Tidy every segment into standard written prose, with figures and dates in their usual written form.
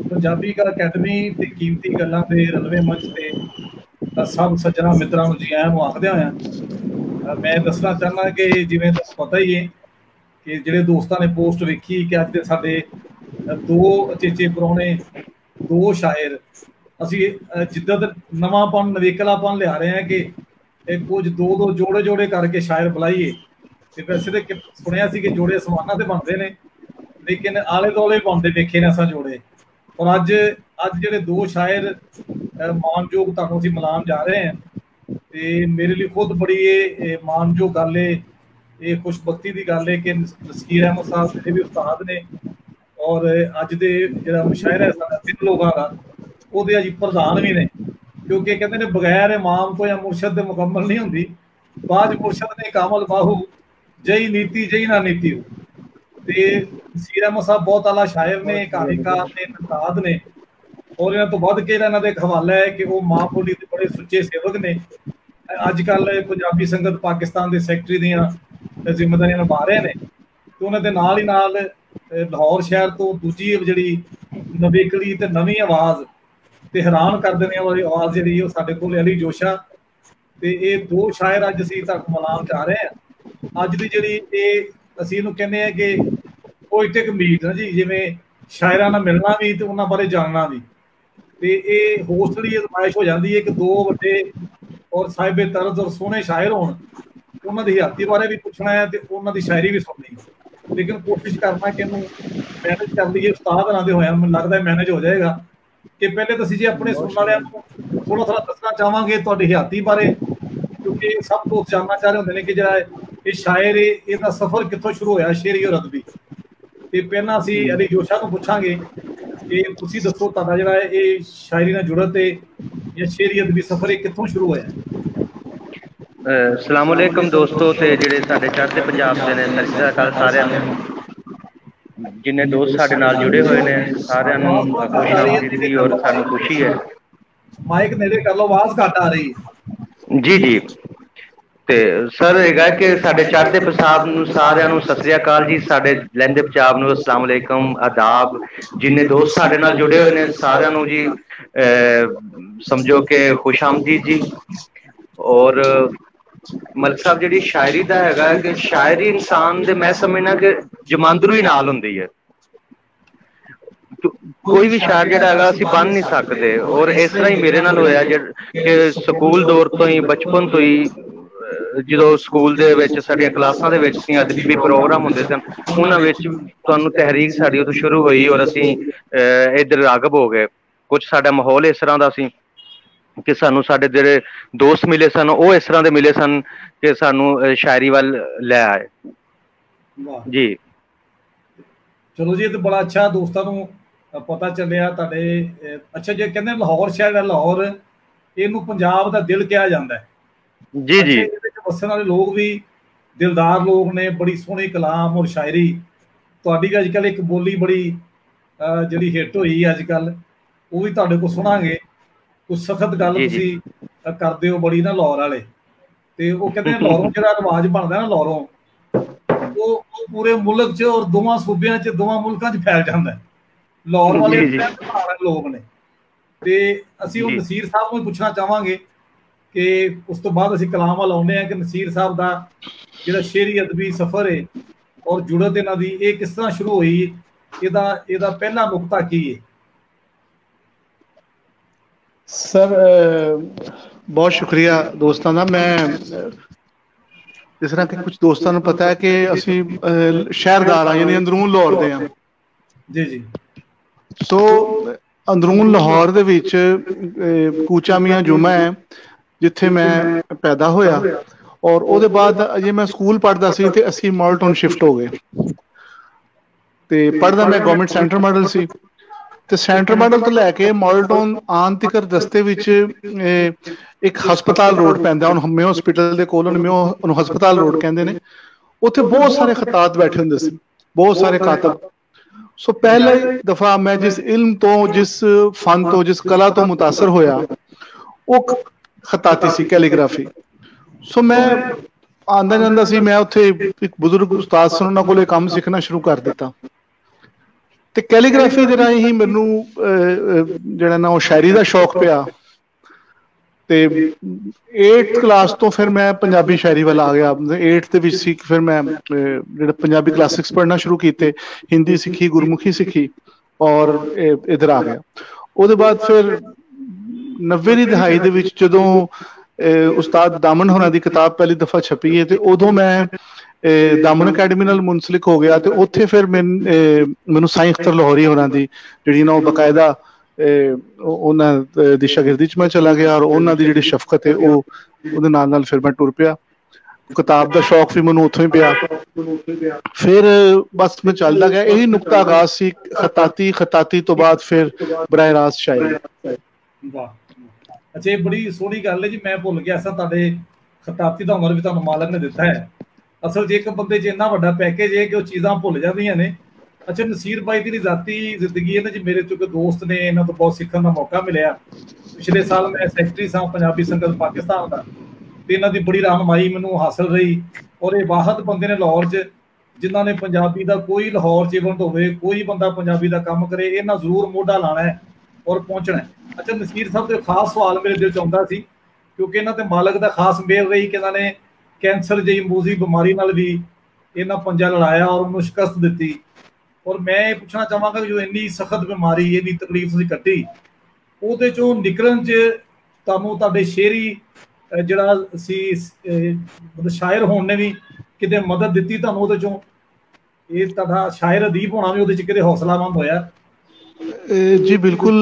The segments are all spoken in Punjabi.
पंजाबी का अकैडमी ते कीमती गल्लां दे रलवे मंच ते सब सज्जना मित्रां नूं जी आयां नूं आखदे होया मैं दसना चाहना कि जिवें तुहानूं पता ही है कि जिहड़े दोस्तां ने पोस्ट वेखी कि अज दे साडे दो अचेचे परौणे दो शायर ਅਸੀਂ ਜਿੱਦਾਂ ਨਵਾਂਪਨ ਨਵੇਕਲਾਪਨ ਲਿਆ ਰਹੇ ਹਾਂ ਕਿ ਕੁਝ ਦੋ ਜੋੜੇ ਜੋੜੇ ਕਰਕੇ ਸ਼ਾਇਰ ਬੁਲਾਈਏ ਤੇ ਵੈਸੇ ਤੇ ਸੁਣਿਆ ਸੀ ਕਿ ਜੋੜੇ ਅਸਮਾਨਾਂ ਤੇ ਬਣਦੇ ਨੇ ਲੇਕਿਨ ਆਲੇ ਦੁਆਲੇ ਬਣਦੇ ਵੇਖੇ ਨੇ ਅਸਾਂ ਜੋੜੇ ਔਰ ਅੱਜ ਜਿਹੜੇ ਦੋ ਸ਼ਾਇਰ ਮਾਨਯੋਗ ਤੁਹਾਨੂੰ ਅਸੀਂ ਮਿਲਾਨ ਜਾ ਰਹੇ ਹਾਂ ਤੇ ਮੇਰੇ ਲਈ ਖੁਦ ਬੜੀ ਇਹ ਮਾਨਯੋਗ ਗੱਲ ਹੈ ਇਹ ਖੁਸ਼ਬਖਤੀ ਦੀ ਗੱਲ ਹੈ ਕਿ ਨਸੀਰ ਅਹਿਮਦ ਸਾਹਿਬ ਜਿਹੜੇ ਵੀ ਉਸਤਾਦ ਨੇ ਔਰ ਅੱਜ ਦੇ ਜਿਹੜਾ ਮੁਸ਼ਾਇਰਾ ਹੈ ਸਾਡਾ ਤਿੰਨ ਲੋਕਾਂ ਦਾ ਉਹਦੇ ਅਜੀ ਪ੍ਰਧਾਨ ਵੀ ਨੇ ਕਿਉਂਕਿ ਕਹਿੰਦੇ ਨੇ ਬਗੈਰ ਇਮਾਮ ਤੋਂ ਜਾਂ ਮੁਰਸ਼ਦ ਦੇ ਮੁਕੰਮਲ ਨਹੀਂ ਹੁੰਦੀ ਬਾਅਦ ਮੁਰਸ਼ਦ ਨੇ ਕਾਮਲ ਬਾਹੂ ਜਈ ਨੀਤੀ ਜਈ ਨਾ ਨੀਤੀ ਤੇ ਨਸੀਰ ਅਹਿਮਦ ਸਾਹਿਬ ਬਹੁਤ ਆਲਾ ਸ਼ਾਇਰ ਨੇ ਕਹਾਣੀਕਾਰ ਨੇ ਨਕਾਦ ਨੇ ਔਰ ਇਹਨਾਂ ਤੋਂ ਵੱਧ ਕੇ ਇਹਨਾਂ ਦਾ ਇੱਕ ਹਵਾਲਾ ਹੈ ਕਿ ਉਹ ਮਾਂ ਬੋਲੀ ਦੇ ਬੜੇ ਸੁੱਚੇ ਸੇਵਕ ਨੇ ਅੱਜ ਕੱਲ੍ਹ ਪੰਜਾਬੀ ਸੰਗਤ ਪਾਕਿਸਤਾਨ ਦੇ ਸੈਕਟਰੀ ਦੀਆਂ ਜ਼ਿੰਮੇਵਾਰੀਆਂ ਨਿਭਾ ਰਹੇ ਨੇ ਤੇ ਉਹਨਾਂ ਦੇ ਨਾਲ ਹੀ ਨਾਲ ਲਾਹੌਰ ਸ਼ਹਿਰ ਤੋਂ ਦੂਜੀ ਜਿਹੜੀ ਨਵੇਕਲੀ ਤੇ ਨਵੀਂ ਆਵਾਜ਼ ਤੇ ਹੈਰਾਨ ਕਰ ਦੇਣੇ ਵਾਲੀ ਆਵਾਜ਼ ਜਿਹੜੀ ਉਹ ਸਾਡੇ ਕੋਲ ਅਲੀ ਜੋਸ਼ਾ ਤੇ ਇਹ ਦੋ ਸ਼ਾਇਰ ਅੱਜ ਅਸੀਂ ਤੁਹਾਨੂੰ ਮਿਲਾਨ ਜਾ ਰਹੇ ਹਾਂ ਅੱਜ ਦੀ ਜਿਹੜੀ ਇਹ ਅਸੀਂ ਇਹਨੂੰ ਕਹਿੰਦੇ ਆ ਕਿ ਪੋਇਟਿਕ ਮੀਟ ਹੈ ਜੀ ਜਿਵੇਂ ਸ਼ਾਇਰਾਂ ਨਾਲ ਮਿਲਣਾ ਵੀ ਤੇ ਉਹਨਾਂ ਬਾਰੇ ਜਾਣਨਾ ਵੀ ਤੇ ਇਹ ਹੋਸਟਲੀ ਅਜ਼ਮਾਇਸ਼ ਹੋ ਜਾਂਦੀ ਹੈ ਕਿ ਦੋ ਵੱਡੇ ਔਰ ਸਾਹਿਬੇ ਤਰਜ਼ ਔਰ ਸੋਹਣੇ ਸ਼ਾਇਰ ਹੋਣ ਉਹਨਾਂ ਦੀ ਹਯਾਤੀ ਬਾਰੇ ਵੀ ਪੁੱਛਣਾ ਹੈ ਤੇ ਉਹਨਾਂ ਦੀ ਸ਼ਾਇਰੀ ਵੀ ਸੁਣਨੀ ਲੇਕਿਨ ਕੋਸ਼ਿਸ਼ ਕਰਨਾ ਕਿ ਇਹਨੂੰ ਮੈਨੇਜ ਕਰ ਲਈਏ ਉਸਤਾਦ ਆਉਂਦੇ ਹੋਇਆ ਮੈਨੂੰ ਲੱਗਦਾ ਮੈਨੇਜ ਹੋ ਜਾਏਗਾ ਕਿ ਪਹਿਲੇ ਤੁਸੀਂ ਜੇ ਆਪਣੇ ਸੁਣਨ ਵਾਲਿਆਂ ਨੂੰ ਥੋੜਾ ਦੱਸਣਾ ਚਾਹਾਂਗੇ ਤੁਹਾਡੀ ਹਯਾਤੀ ਬਾਰੇ ਕਿਉਂਕਿ ਸਭ ਦੋਸਤ ਜਾਣਨਾ ਚਾਹ ਰਹੇ ਹੁੰਦੇ ਨੇ ਕਿ ਜਿਹੜਾ ਇਹ ਸ਼ਾਇਰ ਇਹਦਾ ਸਫ਼ਰ ਕਿੱਥੋਂ ਸ਼ੁਰੂ ਹੋਇਆ ਸ਼ੇਰੀ ਔਰ ਅਦਬੀ ਤੇ ਪਹਿਲਾਂ ਅਸੀਂ ਅਲੀ ਜੋਸ਼ਾ ਨੂੰ ਪੁੱਛਾਂਗੇ ਕਿ ਤੁਸੀਂ ਦੱਸੋ ਤੁਹਾਡਾ ਜਿਹੜਾ ਇਹ ਸ਼ਾਇਰੀ ਨਾਲ ਜੁੜਤ ਤੇ ਜਾਂ ਸ਼ੇਰੀ ਅਦਬੀ ਸਫ਼ਰ ਇਹ ਕਿੱਥੋਂ ਸ਼ੁਰੂ ਹੋਇਆ अस्सलाम वालेकुम दोस्तों ते जिहड़े साडे चढ़दे पंजाब दे ने सत श्री अकाल सारिਆਂ ਨੂੰ जिन्ने दोस्त साडे नाल जुड़े हुए ने सारिਆਂ ਨੂੰ खुश आमदीद दी और सानू खुशी है माइक नेड़े कर लो आवाज घट आ रही है जी जी ਤੇ ਸਰ ਹੈਗਾ ਕਿ ਸਾਡੇ ਚੜ੍ਹਦੇ ਪੰਜਾਬ ਨੂੰ ਸਾਰਿਆਂ ਨੂੰ ਸਤਿ ਸ੍ਰੀ ਅਕਾਲ ਜੀ ਸਾਡੇ ਲਹਿੰਦੇ ਪੰਜਾਬ ਨੂੰ अस्सलाम वालेकुम आदाब जिन्ने दोस्त साडे नाल जुड़े हुए ने सारिਆਂ ਨੂੰ जी समझो कि खुश आमदीद जी और मलिक साहब जी शायरी का है कि शायरी इंसान दे मैं समझना कि जमांदरू ही नाल हुंदी है कोई भी शायर जिहड़ा है असीं बन नहीं सकते और इस तरह ही मेरे नाल होया कि स्कूल दौर तो ही बचपन तो ही जो स्कूल दे विच साडीआं क्लासां दे विच अदबी प्रोग्राम हुंदे सन उन्हां विच तुहानूं तहरीक साडी उदों शुरू होई और असीं इधर रागब हो गए कुछ साडा माहौल इस तरह दा सी कि सानू साडे जेहड़े दोस्त मिले सन वो इस तरह के मिले सन कि सानू शायरी वाल लै आए जी चलो जी तो बड़ा अच्छा दोस्तों नू पता चलिया तुहाडे अच्छा जे कहंदे लाहौर शहर है लाहौर इहनूं पंजाब दा दिल कहा जांदा है जी जी वसन वाले लोग भी दिलदार लोग ने बड़ी सोहनी कलाम और शायरी तुहाडी अजकल एक बोली बड़ी जिहड़ी हिट होई अजकल वो भी तुहाडे कोल सुणांगे कुछ सख्त गल तुसीं करदे हो बड़ी ना लाहौर वाले ते वो कहते हैं लाहौरों जिहड़ा रिवाज बनदा ना लाहौरों वो पूरे मुल्क च और दोवां सूबियां च दोवां मुल्कां च फैल जांदा है लाहौर वाले लोग ने ते असीं हुण नसीर साहब नूं पुछना चाहांगे कि उस तो बाद असीं कलाम वाल आउंदे हां कि नसीर साहब दा जिहड़ा शेरी अदबी सफर है और जुड़त इन्हां दी इह किस तरह शुरू होई ਇਹਦਾ ਪਹਿਲਾ ਨੁਕਤਾ ਕੀ है सर बहुत शुक्रिया दोस्तों का मैं जिस तरह कि कुछ दोस्तों को पता है कि असी शहरदार हाँ यानी अंदरून लाहौर दे हाँ जी जी सो अंदरून लाहौर दे विच कूचा मियां जुमा है जिथे मैं पैदा होया और ਉਹਦੇ बाद अजे मैं स्कूल पढ़दा सी ते असी मॉडल टाउन शिफ्ट हो गए ते पढ़दा मैं गवर्नमेंट सेंटर मॉडल सी ਤੇ ਸੈਂਟਰ ਮਾਡਲ ਤੋਂ ਲੈ ਕੇ ਮਾਡਲ ਟਾਊਨ ਆਉਣ ਤੱਕ ਰਸਤੇ ਵਿੱਚ ਇੱਕ ਹਸਪਤਾਲ ਰੋਡ ਪੈਂਦਾ ਹੁਣ ਹਮੇ ਹਸਪੀਟਲ ਦੇ ਕੋਲ ਉਹਨੂੰ ਹਸਪਤਾਲ ਰੋਡ ਕਹਿੰਦੇ ਨੇ ਉੱਥੇ ਬਹੁਤ ਸਾਰੇ ਖਤਾਤ ਬੈਠੇ ਹੁੰਦੇ ਸੀ ਬਹੁਤ ਸਾਰੇ ਕਾਤਬ ਸੋ ਪਹਿਲੀ ਦਫਾ ਮੈਂ ਜਿਸ ਇਲਮ ਤੋਂ ਜਿਸ ਫਨ ਤੋਂ ਜਿਸ ਕਲਾ ਤੋਂ ਮੁਤਾਸਰ ਹੋਇਆ ਉਹ ਖਤਾਤੀ ਸੀ ਕੈਲੀਗ੍ਰਾਫੀ ਸੋ ਮੈਂ ਆਂਦਾ ਜਾਂਦਾ ਸੀ ਮੈਂ ਉੱਥੇ ਇੱਕ ਬਜ਼ੁਰਗ ਉਸਤਾਦ ਸਨ ਉਹਨਾਂ ਕੋਲੇ ਕੰਮ ਸਿੱਖਣਾ ਸ਼ੁਰੂ ਕਰ ਦਿੱਤਾ ਤੇ ਕੈਲੀਗ੍ਰਾਫੀ ਦੇ ਰਾਹੀਂ ਹੀ ਮੈਨੂੰ ਜਿਹੜਾ ਨਾ ਉਹ ਸ਼ਾਇਰੀ ਦਾ ਸ਼ੌਕ ਪਿਆ। ਤੇ 8th ਕਲਾਸ ਤੋਂ ਫਿਰ ਮੈਂ ਪੰਜਾਬੀ ਸ਼ਾਇਰੀ ਵੱਲ ਆ ਗਿਆ। 8th ਦੇ ਵਿੱਚ ਸੀ ਫਿਰ ਮੈਂ ਜਿਹੜੇ ਪੰਜਾਬੀ ਕਲਾਸਿਕਸ ਪੜ੍ਹਨਾ ਸ਼ੁਰੂ ਕੀਤੇ, ਹਿੰਦੀ ਸਿੱਖੀ, ਗੁਰਮੁਖੀ ਸਿੱਖੀ ਔਰ ਇੱਧਰ ਆ ਗਿਆ। ਉਹਦੇ ਬਾਅਦ ਫਿਰ 90 ਦੀ ਦਹਾਈ ਦੇ ਵਿੱਚ ਜਦੋਂ ਉਸਤਾਦ ਦਾਮਨ ਹੋਰਾਂ ਦੀ ਕਿਤਾਬ ਪਹਿਲੀ ਦਫਾ ਛਪੀ ਹੈ ਤੇ ਉਦੋਂ ਮੈਂ ਦਾਮਨ ਅਕੈਡਮੀ ਨਾਲ ਮੁਨਸਲਿਕ ਹੋ ਗਿਆ। ਤੇ ਉੱਥੇ ਫਿਰ ਮੈਨੂੰ ਸਾਈਂ ਅਖਤਰ ਲਾਹੌਰੀ ਹੋਰਾਂ ਦੀ ਜਿਹੜੀ ਨਾ ਉਹ ਬਕਾਇਦਾ ਉਹਨਾਂ ਦੀ ਸ਼ਾਗਿਰਦੀ ਚ ਮੈਂ ਚਲਾ ਗਿਆ ਔਰ ਉਹਨਾਂ ਦੀ ਜਿਹੜੀ ਸ਼ਫਕਤ ਹੈ ਉਹ ਉਹਦੇ ਨਾਲ ਨਾਲ ਫਿਰ ਮੈਂ ਟੁਰ ਪਿਆ। ਕਿਤਾਬ ਦਾ ਸ਼ੌਕ ਵੀ ਮੈਨੂੰ ਉੱਥੋਂ ਹੀ ਪਿਆ। ਫਿਰ ਬਸ ਮੈਂ ਚੱਲਦਾ ਗਿਆ। ਇਹੀ ਨੁਕਤਾ ਆਗਾਜ਼ ਸੀ ਖਤਾਤੀ ਤੋਂ ਬਾਅਦ ਫਿਰ ਬਰਾਹ ਰਾਸਤ ਸ਼ਾਇਰੀ। ਵਾਹ, ਅੱਛਾ, ਇਹ ਬੜੀ ਸੋਹਣੀ ਗੱਲ ਹੈ ਜੀ। ਮੈਂ ਭੁੱਲ ਗਿਆ ਸਾਂ ਤੁਹਾਡੇ ਖਤਾਤੀ ਦਾ ਹੁਨਰ ਵੀ ਤੁਹਾਨੂੰ ਮਾਲਕ ਨੇ ਦਿੱਤਾ ਹੈ। ਅਸਲ 'ਚ ਇੱਕ ਬੰਦੇ 'ਚ ਇੰਨਾ ਵੱਡਾ ਪੈਕੇਜ ਹੈ ਕਿ ਉਹ ਚੀਜ਼ਾਂ ਭੁੱਲ ਜਾਂਦੀਆਂ ਨੇ। ਅੱਛਾ, ਨਸੀਰ ਬਾਈ ਦੀ ਜ਼ਾਤੀ ਜ਼ਿੰਦਗੀ ਇਹਨਾਂ 'ਚ ਮੇਰੇ ਚੋਂ ਦੋਸਤ ਨੇ, ਇਹਨਾਂ ਤੋਂ ਬਹੁਤ ਸਿੱਖਣ ਦਾ ਮੌਕਾ ਮਿਲਿਆ। ਪਿਛਲੇ ਸਾਲ ਮੈਂ ਸੈਕਟਰੀ ਸਾਂ ਪੰਜਾਬੀ ਸੰਗਤ ਪਾਕਿਸਤਾਨ ਦਾ, ਤੇ ਇਹਨਾਂ ਦੀ ਬੜੀ ਰਹਿਨੁਮਾਈ ਮੈਨੂੰ ਹਾਸਲ ਰਹੀ। ਔਰ ਇਹ ਵਾਹਦ ਬੰਦੇ ਨੇ ਲਾਹੌਰ 'ਚ ਜਿਨ੍ਹਾਂ ਨੇ ਪੰਜਾਬੀ ਦਾ ਕੋਈ ਲਾਹੌਰ 'ਚ ਇਵੈਂਟ ਹੋਵੇ, ਕੋਈ ਬੰਦਾ ਪੰਜਾਬੀ ਦਾ ਕੰਮ ਕਰੇ, ਇਹਨਾਂ ਜ਼ਰੂਰ ਮੋਢਾ ਲਾਣਾ ਹੈ ਔਰ ਪਹੁੰਚਣਾ ਹੈ। ਅੱਛਾ, ਨਸੀਰ ਸਾਹਿਬ ਦੇ ਖਾਸ ਸਵਾਲ ਮੇਰੇ ਦਿਲ 'ਚ ਆਉਂਦਾ ਸੀ ਕਿਉਂਕਿ ਇਹਨਾਂ ਤੇ ਮਾਲਕ ਦਾ ਖਾਸ ਮਿਹਰ ਰਹੀ ਕਿ ਇਹਨਾਂ ਨੇ ਕੈਂਸਰ ਜਿਹੀ ਮੂਜ਼ੀ ਬਿਮਾਰੀ ਨਾਲ ਵੀ ਇਹਨਾਂ ਪੰਜਾ ਲੜਾਇਆ ਔਰ ਉਹਨੂੰ ਸ਼ਿਕਸਤ ਦਿੱਤੀ। ਔਰ ਮੈਂ ਇਹ ਪੁੱਛਣਾ ਚਾਹਾਂਗਾ ਕਿ ਜੋ ਇੰਨੀ ਸਖਤ ਬਿਮਾਰੀ, ਇੰਨੀ ਤਕਲੀਫ ਤੁਸੀਂ ਕੱਟੀ, ਉਹਦੇ 'ਚੋਂ ਨਿਕਲਣ 'ਚ ਤੁਹਾਨੂੰ ਤੁਹਾਡੇ ਸ਼ੇਰੀ ਜਿਹੜਾ ਸੀ ਸ਼ਾਇਰ ਹੋਣ ਨੇ ਵੀ ਕਿਤੇ ਮਦਦ ਦਿੱਤੀ ਤੁਹਾਨੂੰ ਉਹਦੇ 'ਚੋਂ? ਇਹ ਤੁਹਾਡਾ ਸ਼ਾਇਰ ਅਦੀਬ ਹੋਣਾ ਵੀ ਉਹਦੇ 'ਚ ਕਿਤੇ ਹੌਸਲਾਮੰਦ ਹੋਇਆ? ਜੀ ਬਿਲਕੁਲ।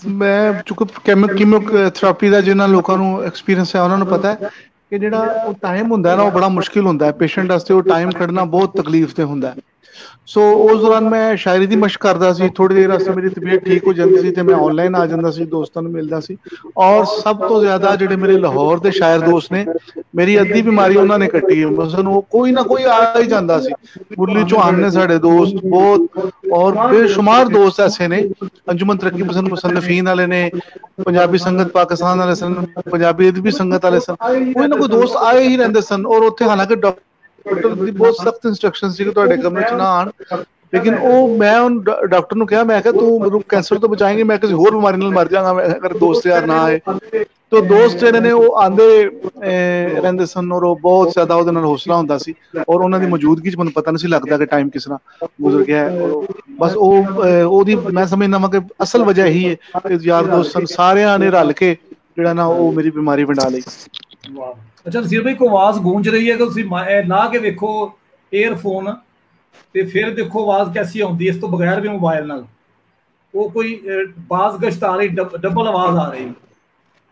ਮੈਂ ਚूंकि ਕੀਮੋਥੈਰੇਪੀ ਦਾ ਜਿਹਨਾਂ ਲੋਕਾਂ ਨੂੰ ਐਕਸਪੀਰੀਅੰਸ ਹੈ ਉਹਨਾਂ ਨੂੰ ਪਤਾ ਹੈ ਕਿ ਜਿਹੜਾ ਉਹ ਟਾਈਮ ਹੁੰਦਾ ਨਾ ਉਹ ਬੜਾ ਮੁਸ਼ਕਿਲ ਹੁੰਦਾ ਹੈ ਪੇਸ਼ੈਂਟ ਵਾਸਤੇ। ਉਹ ਟਾਈਮ ਕੱਢਣਾ ਬਹੁਤ ਤਕਲੀਫ ਤੇ ਹੁੰਦਾ ਹੈ। ਸੋ ਉਸ ਦੌਰਾਨ ਮੈਂ ਸ਼ਾਇਰੀ ਦੀ ਮਸ਼ਕ ਕਰਦਾ ਸੀ। ਥੋੜੀ ਦੇਰ ਵਾਸਤੇ ਮੇਰੀ ਤਬੀਅਤ ਠੀਕ ਹੋ ਜਾਂਦੀ ਸੀ ਤੇ ਮੈਂ ਆਨਲਾਈਨ ਆ ਜਾਂਦਾ ਸੀ, ਦੋਸਤਾਂ ਨੂੰ ਮਿਲਦਾ ਸੀ। ਔਰ ਸਭ ਤੋਂ ਜ਼ਿਆਦਾ ਜਿਹੜੇ ਮੇਰੇ ਲਾਹੌਰ ਦੇ ਸ਼ਾਇਰ ਦੋਸਤ ਨੇ, ਮੇਰੀ ਅੱਧੀ ਬਿਮਾਰੀ ਉਹਨਾਂ ਨੇ ਕੱਟੀ। ਮਸਲਨ ਉਹ ਕੋਈ ਨਾ ਕੋਈ ਆ ਹੀ ਜਾਂਦਾ ਸੀ। ਮੁਰਲੀ ਚੌਹਾਨ ਨੇ ਸਾਡੇ ਦੋਸਤ ਬਹੁਤ, ਔਰ ਬੇਸ਼ੁਮਾਰ ਦੋਸਤ ਐਸੇ ਨੇ। ਅੰਜੁਮਨ ਤਰੱਕੀ ਪਸੰਦ ਮੁਸੰਨਫੀਨ ਵਾਲੇ ਨੇ, ਪੰਜਾਬੀ ਸੰਗਤ ਪਾਕਿਸਤਾਨ ਵਾਲੇ ਸਨ, ਪੰਜਾਬੀ ਅਦਬੀ ਸੰਗਤ ਵਾਲੇ ਸਨ। ਕੋਈ ਨਾ ਕੋਈ ਦੋਸਤ ਆਏ ਹੀ ਰਹਿੰਦੇ ਸਨ। ਔਰ ਉੱਥੇ ਹਾਲਾਂਕਿ ਡਾਕਟਰ ਦੀ ਬਹੁਤ ਸਖਤ ਇੰਸਟਰਕਸ਼ਨ ਸੀ ਕਿ ਤੁਹਾਡੇ ਕਮਰੇ 'ਚ ਨਾ ਆਉਣ, ਲੇਕਿਨ ਉਹ ਮੈਂ ਡਾਕਟਰ ਨੂੰ ਕਿਹਾ, ਮੈਂ ਕਿਹਾ ਤੂੰ ਮੈਨੂੰ ਕੈਂਸਰ ਤੋਂ ਬਚਾਏਂਗੇ, ਮੈਂ ਕਿਸੇ ਹੋਰ ਬਿਮਾਰੀ ਨਾਲ ਮਰ ਜਾਵਾਂਗਾ ਅਗਰ ਦੋਸਤ ਯਾਰ ਨਾ ਆਏ। तो दोस्त ਜਿਹੜੇ ਨੇ ਉਹ ਆਂਦੇ ਰਹਿੰਦੇ ਸਨ ਔਰ ਉਹ ਬਹੁਤ ਜ਼ਿਆਦਾ ਉਹਦੇ ਨਾਲ ਹੌਸਲਾ ਹੁੰਦਾ ਸੀ ਔਰ ਉਹਨਾਂ ਦੀ ਮੌਜੂਦਗੀ 'ਚ ਮੈਨੂੰ ਪਤਾ ਨਹੀਂ ਸੀ ਲੱਗਦਾ ਕਿ ਟਾਈਮ ਕਿਸ ਤਰ੍ਹਾਂ ਗੁਜ਼ਰ ਗਿਆ ਹੈ। ਔਰ ਬਸ ਉਹਦੀ ਮੈਂ ਸਮਝਦਾ ਵਾਂ ਕਿ ਅਸਲ ਵਜ੍ਹਾ ਇਹੀ ਹੈ ਕਿ ਯਾਰ ਦੋਸਤ ਸਨ, ਸਾਰਿਆਂ ਨੇ ਰਲ ਕੇ ਜਿਹੜਾ ਨਾ ਉਹ ਮੇਰੀ ਬਿਮਾਰੀ ਵੰਡਾ ਲਈ। ਅੱਛਾ ਨਸੀਰ ਭਾਈ, ਕੋਈ ਆਵਾਜ਼ ਗੂੰਜ ਰਹੀ ਹੈ ਕਿ ਤੁਸੀਂ ਲਾ ਕੇ ਵੇਖੋ ਏਅਰਫੋਨ ਤੇ ਫਿਰ ਦੇਖੋ ਆਵਾਜ਼ ਕੈਸੀ ਆਉਂਦੀ ਹੈ ਇਸ ਤੋਂ ਬਗੈਰ ਵੀ ਮੋਬਾਈਲ ਨਾਲ। ਉਹ ਕੋਈ ਬਾਜ਼ ਗਸ਼ਤ ਆ ਰਹੀ, ਡਬਲ ਆਵਾਜ਼ ਆ ਰਹੀ।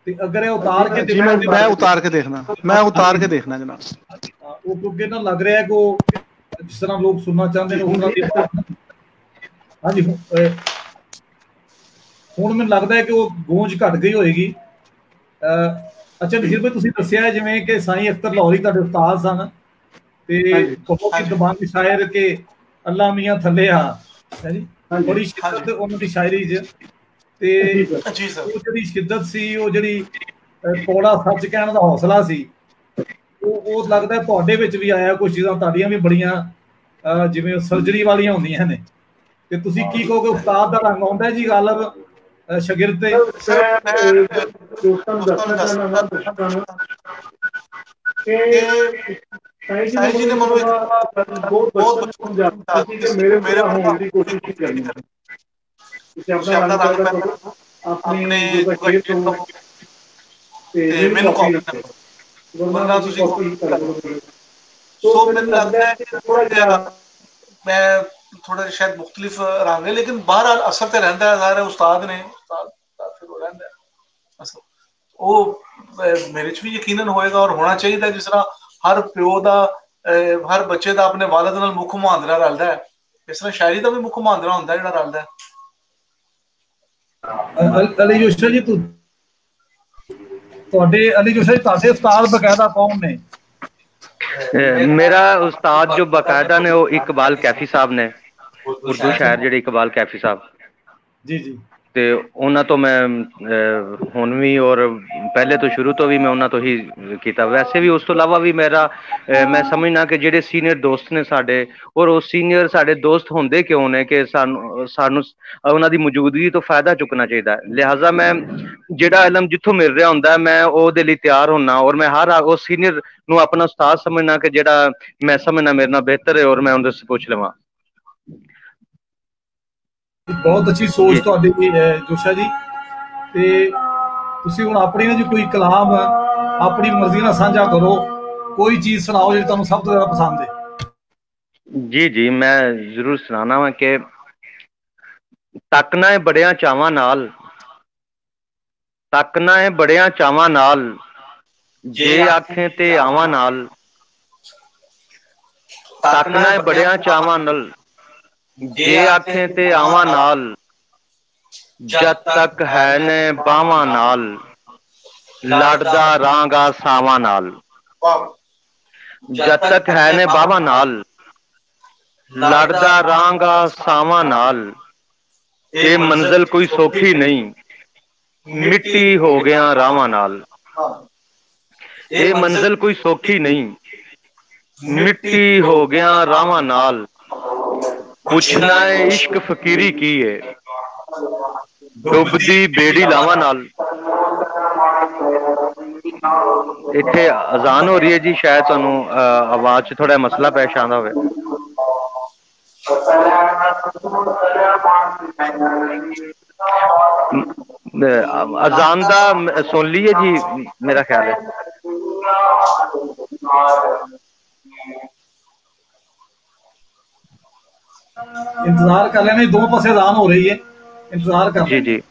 ਤੇ ਅਗਰ ਇਹ ਉਤਾਰ ਕੇ ਮੈਂ ਉਤਾਰ ਕੇ ਦੇਖਣਾ, ਮੈਂ ਉਤਾਰ ਕੇ ਦੇਖਣਾ ਜਨਾਬ। ਉਹ ਕਿਉਂਕਿ ਨਾ ਲੱਗ ਰਿਹਾ ਕਿ ਉਹ ਜਿਸ ਤਰ੍ਹਾਂ ਲੋਕ ਸੁਣਨਾ ਚਾਹੁੰਦੇ ਨੇ ਉਸ ਤਰ੍ਹਾਂ ਦੀ। ਹਾਂਜੀ ਹੁਣ ਮੈਨੂੰ ਲੱਗਦਾ ਹੈ ਕਿ ਉਹ ਗੂੰਜ ਘਟ ਗਈ ਹੋਏਗੀ। ਅੱਛਾ ਨਸੀਰ ਭਾਈ, ਤੁਸੀਂ ਦੱਸਿਆ ਜਿਵੇਂ ਕਿ ਸਾਈਂ ਅਖਤਰ ਲਾਹੌਰੀ ਤੁਹਾਡੇ ਉਸਤਾਦ ਸਨ ਤੇ ਬਹੁਤ ਹੀ ਦਿਮਾਗੀ ਸ਼ਾਇਰ ਕਿ ਅੱਲਾ ਮੀਆਂ ਥੱਲੇ ਆ ਹੈ ਜੀ, ਬੜੀ ਸ਼ਿੱਦਤ ਉਹਨਾਂ ਦੀ ਸ਼ਾਇਰੀ 'ਚ। ਤੇ ਉਹ ਜਿਹੜੀ ਸ਼ਿੱਦਤ ਸੀ, ਉਹ ਜਿਹੜੀ ਕੋੜਾ ਸੱਚ ਕਹਿਣ ਦਾ ਹੌਸਲਾ ਸੀ, ਉਹ ਲੱਗਦਾ ਤੁਹਾਡੇ ਵਿੱਚ ਵੀ ਆਇਆ। ਕੁਛ ਚੀਜ਼ਾਂ ਤੁਹਾਡੀਆਂ ਵੀ ਬੜੀਆਂ ਜਿਵੇਂ ਸਰਜਰੀ ਵਾਲੀਆਂ ਹੁੰਦੀਆਂ ਨੇ। ਤੇ ਤੁਸੀਂ ਕੀ ਕਹੋਗੇ, ਉਸਤਾਦ ਦਾ ਰੰਗ ਆਉਂਦਾ ਜੀ ਗਾਲਬ ਸ਼ਾਗਿਰਦ ਤੇ? ਸਾਈਂ ਜੀ ਨੇ ਮੈਨੂੰ ਬਹੁਤ ਸਮਝਾਇਆ ਸੀ ਕਿ ਮੇਰੇ ਪੂਰਾ ਹੋਣ ਦੀ ਕੋਸ਼ਿਸ਼ ਕਰਨੀ ਹੈ। ਤੁਸੀਂ ਆਪਣਾ ਰੰਗ ਪੈਦਾ ਕਰੋ, ਆਪਣੇ ਸ਼ੇਰ ਤੋਂ ਤੇ ਮੈਨੂੰ ਕਾਪੀ ਨਾ ਕਰੋ, ਵਰਨਾ ਤੁਸੀਂ ਕਾਪੀ ਕਰੋਗੇ। ਸੋ ਮੈਨੂੰ ਲੱਗਦਾ ਹੈ ਕਿ ਥੋੜਾ ਜਿਹਾ ਮੈਂ ਥੋੜਾ ਸ਼ਾਇਦ ਮੁਖਤਲਿਫ ਰੰਗ ਹੈ, ਲੇਕਿਨ ਬਹਰਹਾਲ ਅਸਰ ਤੇ ਰਹਿੰਦਾ ਹੈ। ਸਾਰੇ ਉਸਤਾਦ ਨੇ, ਉਸਤਾਦ ਫਿਰ ਉਹ ਰਹਿੰਦਾ ਅਸਰ। ਉਹ ਮੇਰੇ 'ਚ ਵੀ ਯਕੀਨਨ ਹੋਏਗਾ ਔਰ ਹੋਣਾ ਚਾਹੀਦਾ। ਜਿਸ ਤਰ੍ਹਾਂ ਹਰ ਪਿਓ ਦਾ, ਹਰ ਬੱਚੇ ਦਾ ਆਪਣੇ ਵਾਲਿਦ ਨਾਲ ਮੁੱਖ ਮੁਹਾਂਦਰਾ ਰਲਦਾ ਹੈ, ਇਸ ਤਰ੍ਹਾਂ ਸ਼ਾਇਰੀ ਦਾ ਵੀ ਮੁੱਖ ਮੁਹਾਂਦਰਾ ਹੁੰਦਾ ਜਿਹੜਾ ਰਲਦਾ ਹੈ। ਅਲੀ ਜੋਸ਼ਾ ਜੀ, ਤੁਹਾਡੇ ਅਲੀ ਜੋਸ਼ਾ ਜੀ ਤੁਹਾਡੇ ਉਸਤਾਦ ਬਕਾਇਦਾ ਕੌਣ ਨੇ? मेरा उस्ताद जो बाकायदा ने वो इकबाल कैफी साहब ने, उर्दू शायर जेडे इकबाल कैफी साहब जी जी। ਤੇ ਉਹਨਾਂ ਤੋਂ ਮੈਂ ਹੁਣ ਵੀ ਔਰ ਪਹਿਲੇ ਤੋਂ ਸ਼ੁਰੂ ਤੋਂ ਵੀ ਮੈਂ ਉਹਨਾਂ ਤੋਂ ਹੀ ਕੀਤਾ। ਵੈਸੇ ਵੀ ਉਸ ਤੋਂ ਇਲਾਵਾ ਵੀ ਮੇਰਾ ਮੈਂ ਸਮਝਣਾ ਕਿ ਜਿਹੜੇ ਸੀਨੀਅਰ ਦੋਸਤ ਨੇ ਸਾਡੇ, ਔਰ ਉਹ ਸੀਨੀਅਰ ਸਾਡੇ ਦੋਸਤ ਹੁੰਦੇ ਕਿਉਂ ਨੇ ਕਿ ਸਾਨੂੰ ਉਹਨਾਂ ਦੀ ਮੌਜੂਦਗੀ ਤੋਂ ਫਾਇਦਾ ਚੁੱਕਣਾ ਚਾਹੀਦਾ। ਲਿਹਾਜ਼ਾ ਮੈਂ ਜਿਹੜਾ ਇਲਮ ਜਿੱਥੋਂ ਮਿਲ ਰਿਹਾ ਹੁੰਦਾ ਮੈਂ ਉਹਦੇ ਲਈ ਤਿਆਰ ਹੁੰਨਾ, ਔਰ ਮੈਂ ਹਰ ਉਸ ਸੀਨੀਅਰ ਨੂੰ ਆਪਣਾ ਉਸਤਾਦ ਸਮਝਣਾ ਕਿ ਜਿਹੜਾ ਮੈਂ ਸਮਝਣਾ ਮੇਰੇ ਨਾਲ ਬਿਹਤਰ ਹੈ ਔਰ ਮੈਂ ਉਹਦੇ ਤੋਂ ਪੁੱਛ ਲਵਾਂ। ਬਹੁਤ ਅੱਛੀ ਸੋਚ ਤੁਹਾਡੀ ਜੋਸ਼ਾ ਜੀ। ਤੇ ਤੁਸੀਂ ਹੁਣ ਆਪਣੀ ਨਾ ਜੀ ਕੋਈ ਕਲਾਮ ਆਪਣੀ ਮਰਜ਼ੀ ਨਾਲ ਸਾਂਝਾ ਕਰੋ, ਕੋਈ ਚੀਜ਼ ਸੁਣਾਓ ਜਿਹੜੀ ਤੁਹਾਨੂੰ ਸਭ ਤੋਂ ਜ਼ਿਆਦਾ ਪਸੰਦ ਹੈ। ਜੀ ਜੀ ਮੈਂ ਜ਼ਰੂਰ ਸੁਣਾਣਾ ਵਾ ਕਿ ਤੱਕਣਾ ਹੈ ਬੜਿਆਂ ਚਾਵਾਂ ਨਾਲ, ਤੱਕਣਾ ਹੈ ਬੜਿਆਂ ਚਾਵਾਂ ਨਾਲ, ਜੇ ਆਖੇ ਤੇ ਆਵਾਂ ਨਾਲ। ਤੱਕਣਾ ਹੈ ਬੜਿਆਂ ਚਾਵਾਂ ਨਾਲ, ਜੇ ਆਖੇ ਤੇ ਆਵਾਂ ਨਾਲ, ਜਦ ਤੱਕ ਹੈ ਨੇ ਬਾਵਾਂ ਨਾਲ, ਲੜਦਾ ਰਾਂਗਾ ਸਾਵਾਂ ਨਾਲ। ਜਦ ਤੱਕ ਹੈ ਨੇ ਬਾਵਾਂ ਨਾਲ, ਲੜਦਾ ਰਾਂਗਾ ਸਾਵਾਂ ਨਾਲ। ਇਹ ਮੰਜ਼ਿਲ ਕੋਈ ਸੌਖੀ ਨਹੀਂ, ਮਿੱਟੀ ਹੋ ਗਿਆ ਰਾਵਾਂ ਨਾਲ। ਇਹ ਮੰਜ਼ਿਲ ਕੋਈ ਸੌਖੀ ਨਹੀਂ, ਮਿੱਟੀ ਹੋ ਗਿਆ ਰਾਵਾਂ ਨਾਲ। ਪੁੱਛਣਾ ਹੈ ਇਸ਼ਕ ਫਕੀਰੀ ਕੀ ਹੈ, ਡੁੱਬਦੀ ਬੇੜੀ ਲਾਵਾਂ ਨਾਲ। ਇੱਥੇ ਅਜ਼ਾਨ ਹੋ ਰਹੀ ਹੈ ਜੀ, ਸ਼ਾਇਦ ਤੁਹਾਨੂੰ ਆਵਾਜ਼ 'ਚ ਥੋੜਾ ਮਸਲਾ ਪੇਸ਼ ਆਉਂਦਾ ਹੋਵੇ। अजान दा सुन लीए जी, मेरा ख्याल है। इंतजार कर लेना, दो पासे अजान हो रही है, इंतजार कर। जी जी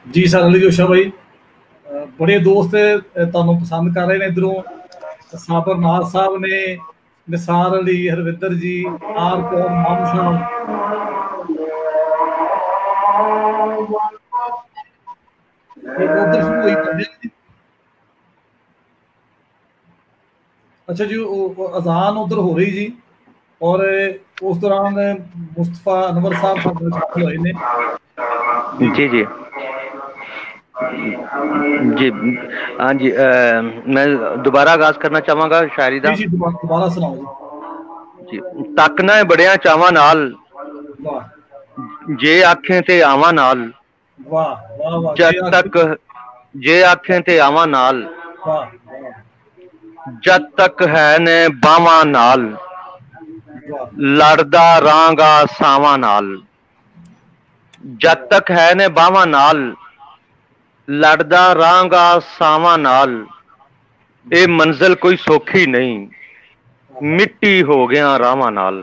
जी सर अली जोशा भाई, बड़े दोस्त तुहानू पसंद कर रहे हैं। इधरों साबर नाज साहब ने, निसार अली, हरविंदर जी, आर कौर माम साहब, उधर शुरू हुई कर जी। अच्छा जी, अजान उधर हो रही जी, और उस दौरान मुस्तफा अनवर साहब शामिल हुए ने। जी जी जी हाँ जी, मैं दोबारा आगाज करना चाहवागा शायरी दा। जी दोबारा सुनाओ जी। तकना है बड़िया चावां नाल, जे आखें ते आवां नाल। जद तक जे आखें ते आवां नाल, जद तक है ने बावां नाल, लड़दा रांगा सावां नाल। जद तक है ने बावां नाल, लड़दा रांगा सावां नाल। ए मंजिल कोई सौखी नहीं, मिट्टी हो गया रावां नाल।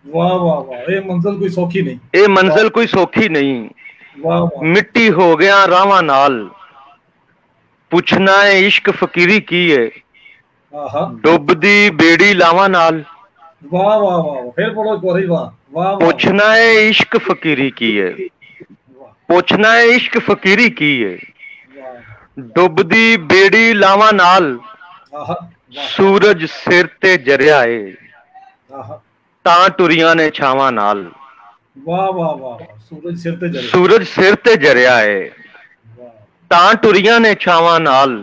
वाह वाह वाह, ए मंजिल कोई सौखी नहीं, ए मंजिल कोई सौखी नहीं, वाह वाह, मिट्टी हो गया रावां नाल। पुछना है इश्क फकीरी की है, डुबदी बेड़ी लावां नाल। वाह वाह वाह, फिर बोलो एक बारी, वाह वाह वाह। पूछना है इश्क फकीरी की है, पूछना है इश्क फकीरी की है, डुबदी बेड़ी लावा नाल, सूरज सिर ते जरिया है, तां टुरियां ने छावां नाल। वाह वाह वाह, सूरज सिर ते जरिया, सूरज सिर ते जरिया है, तां टुरियां ने छावां नाल,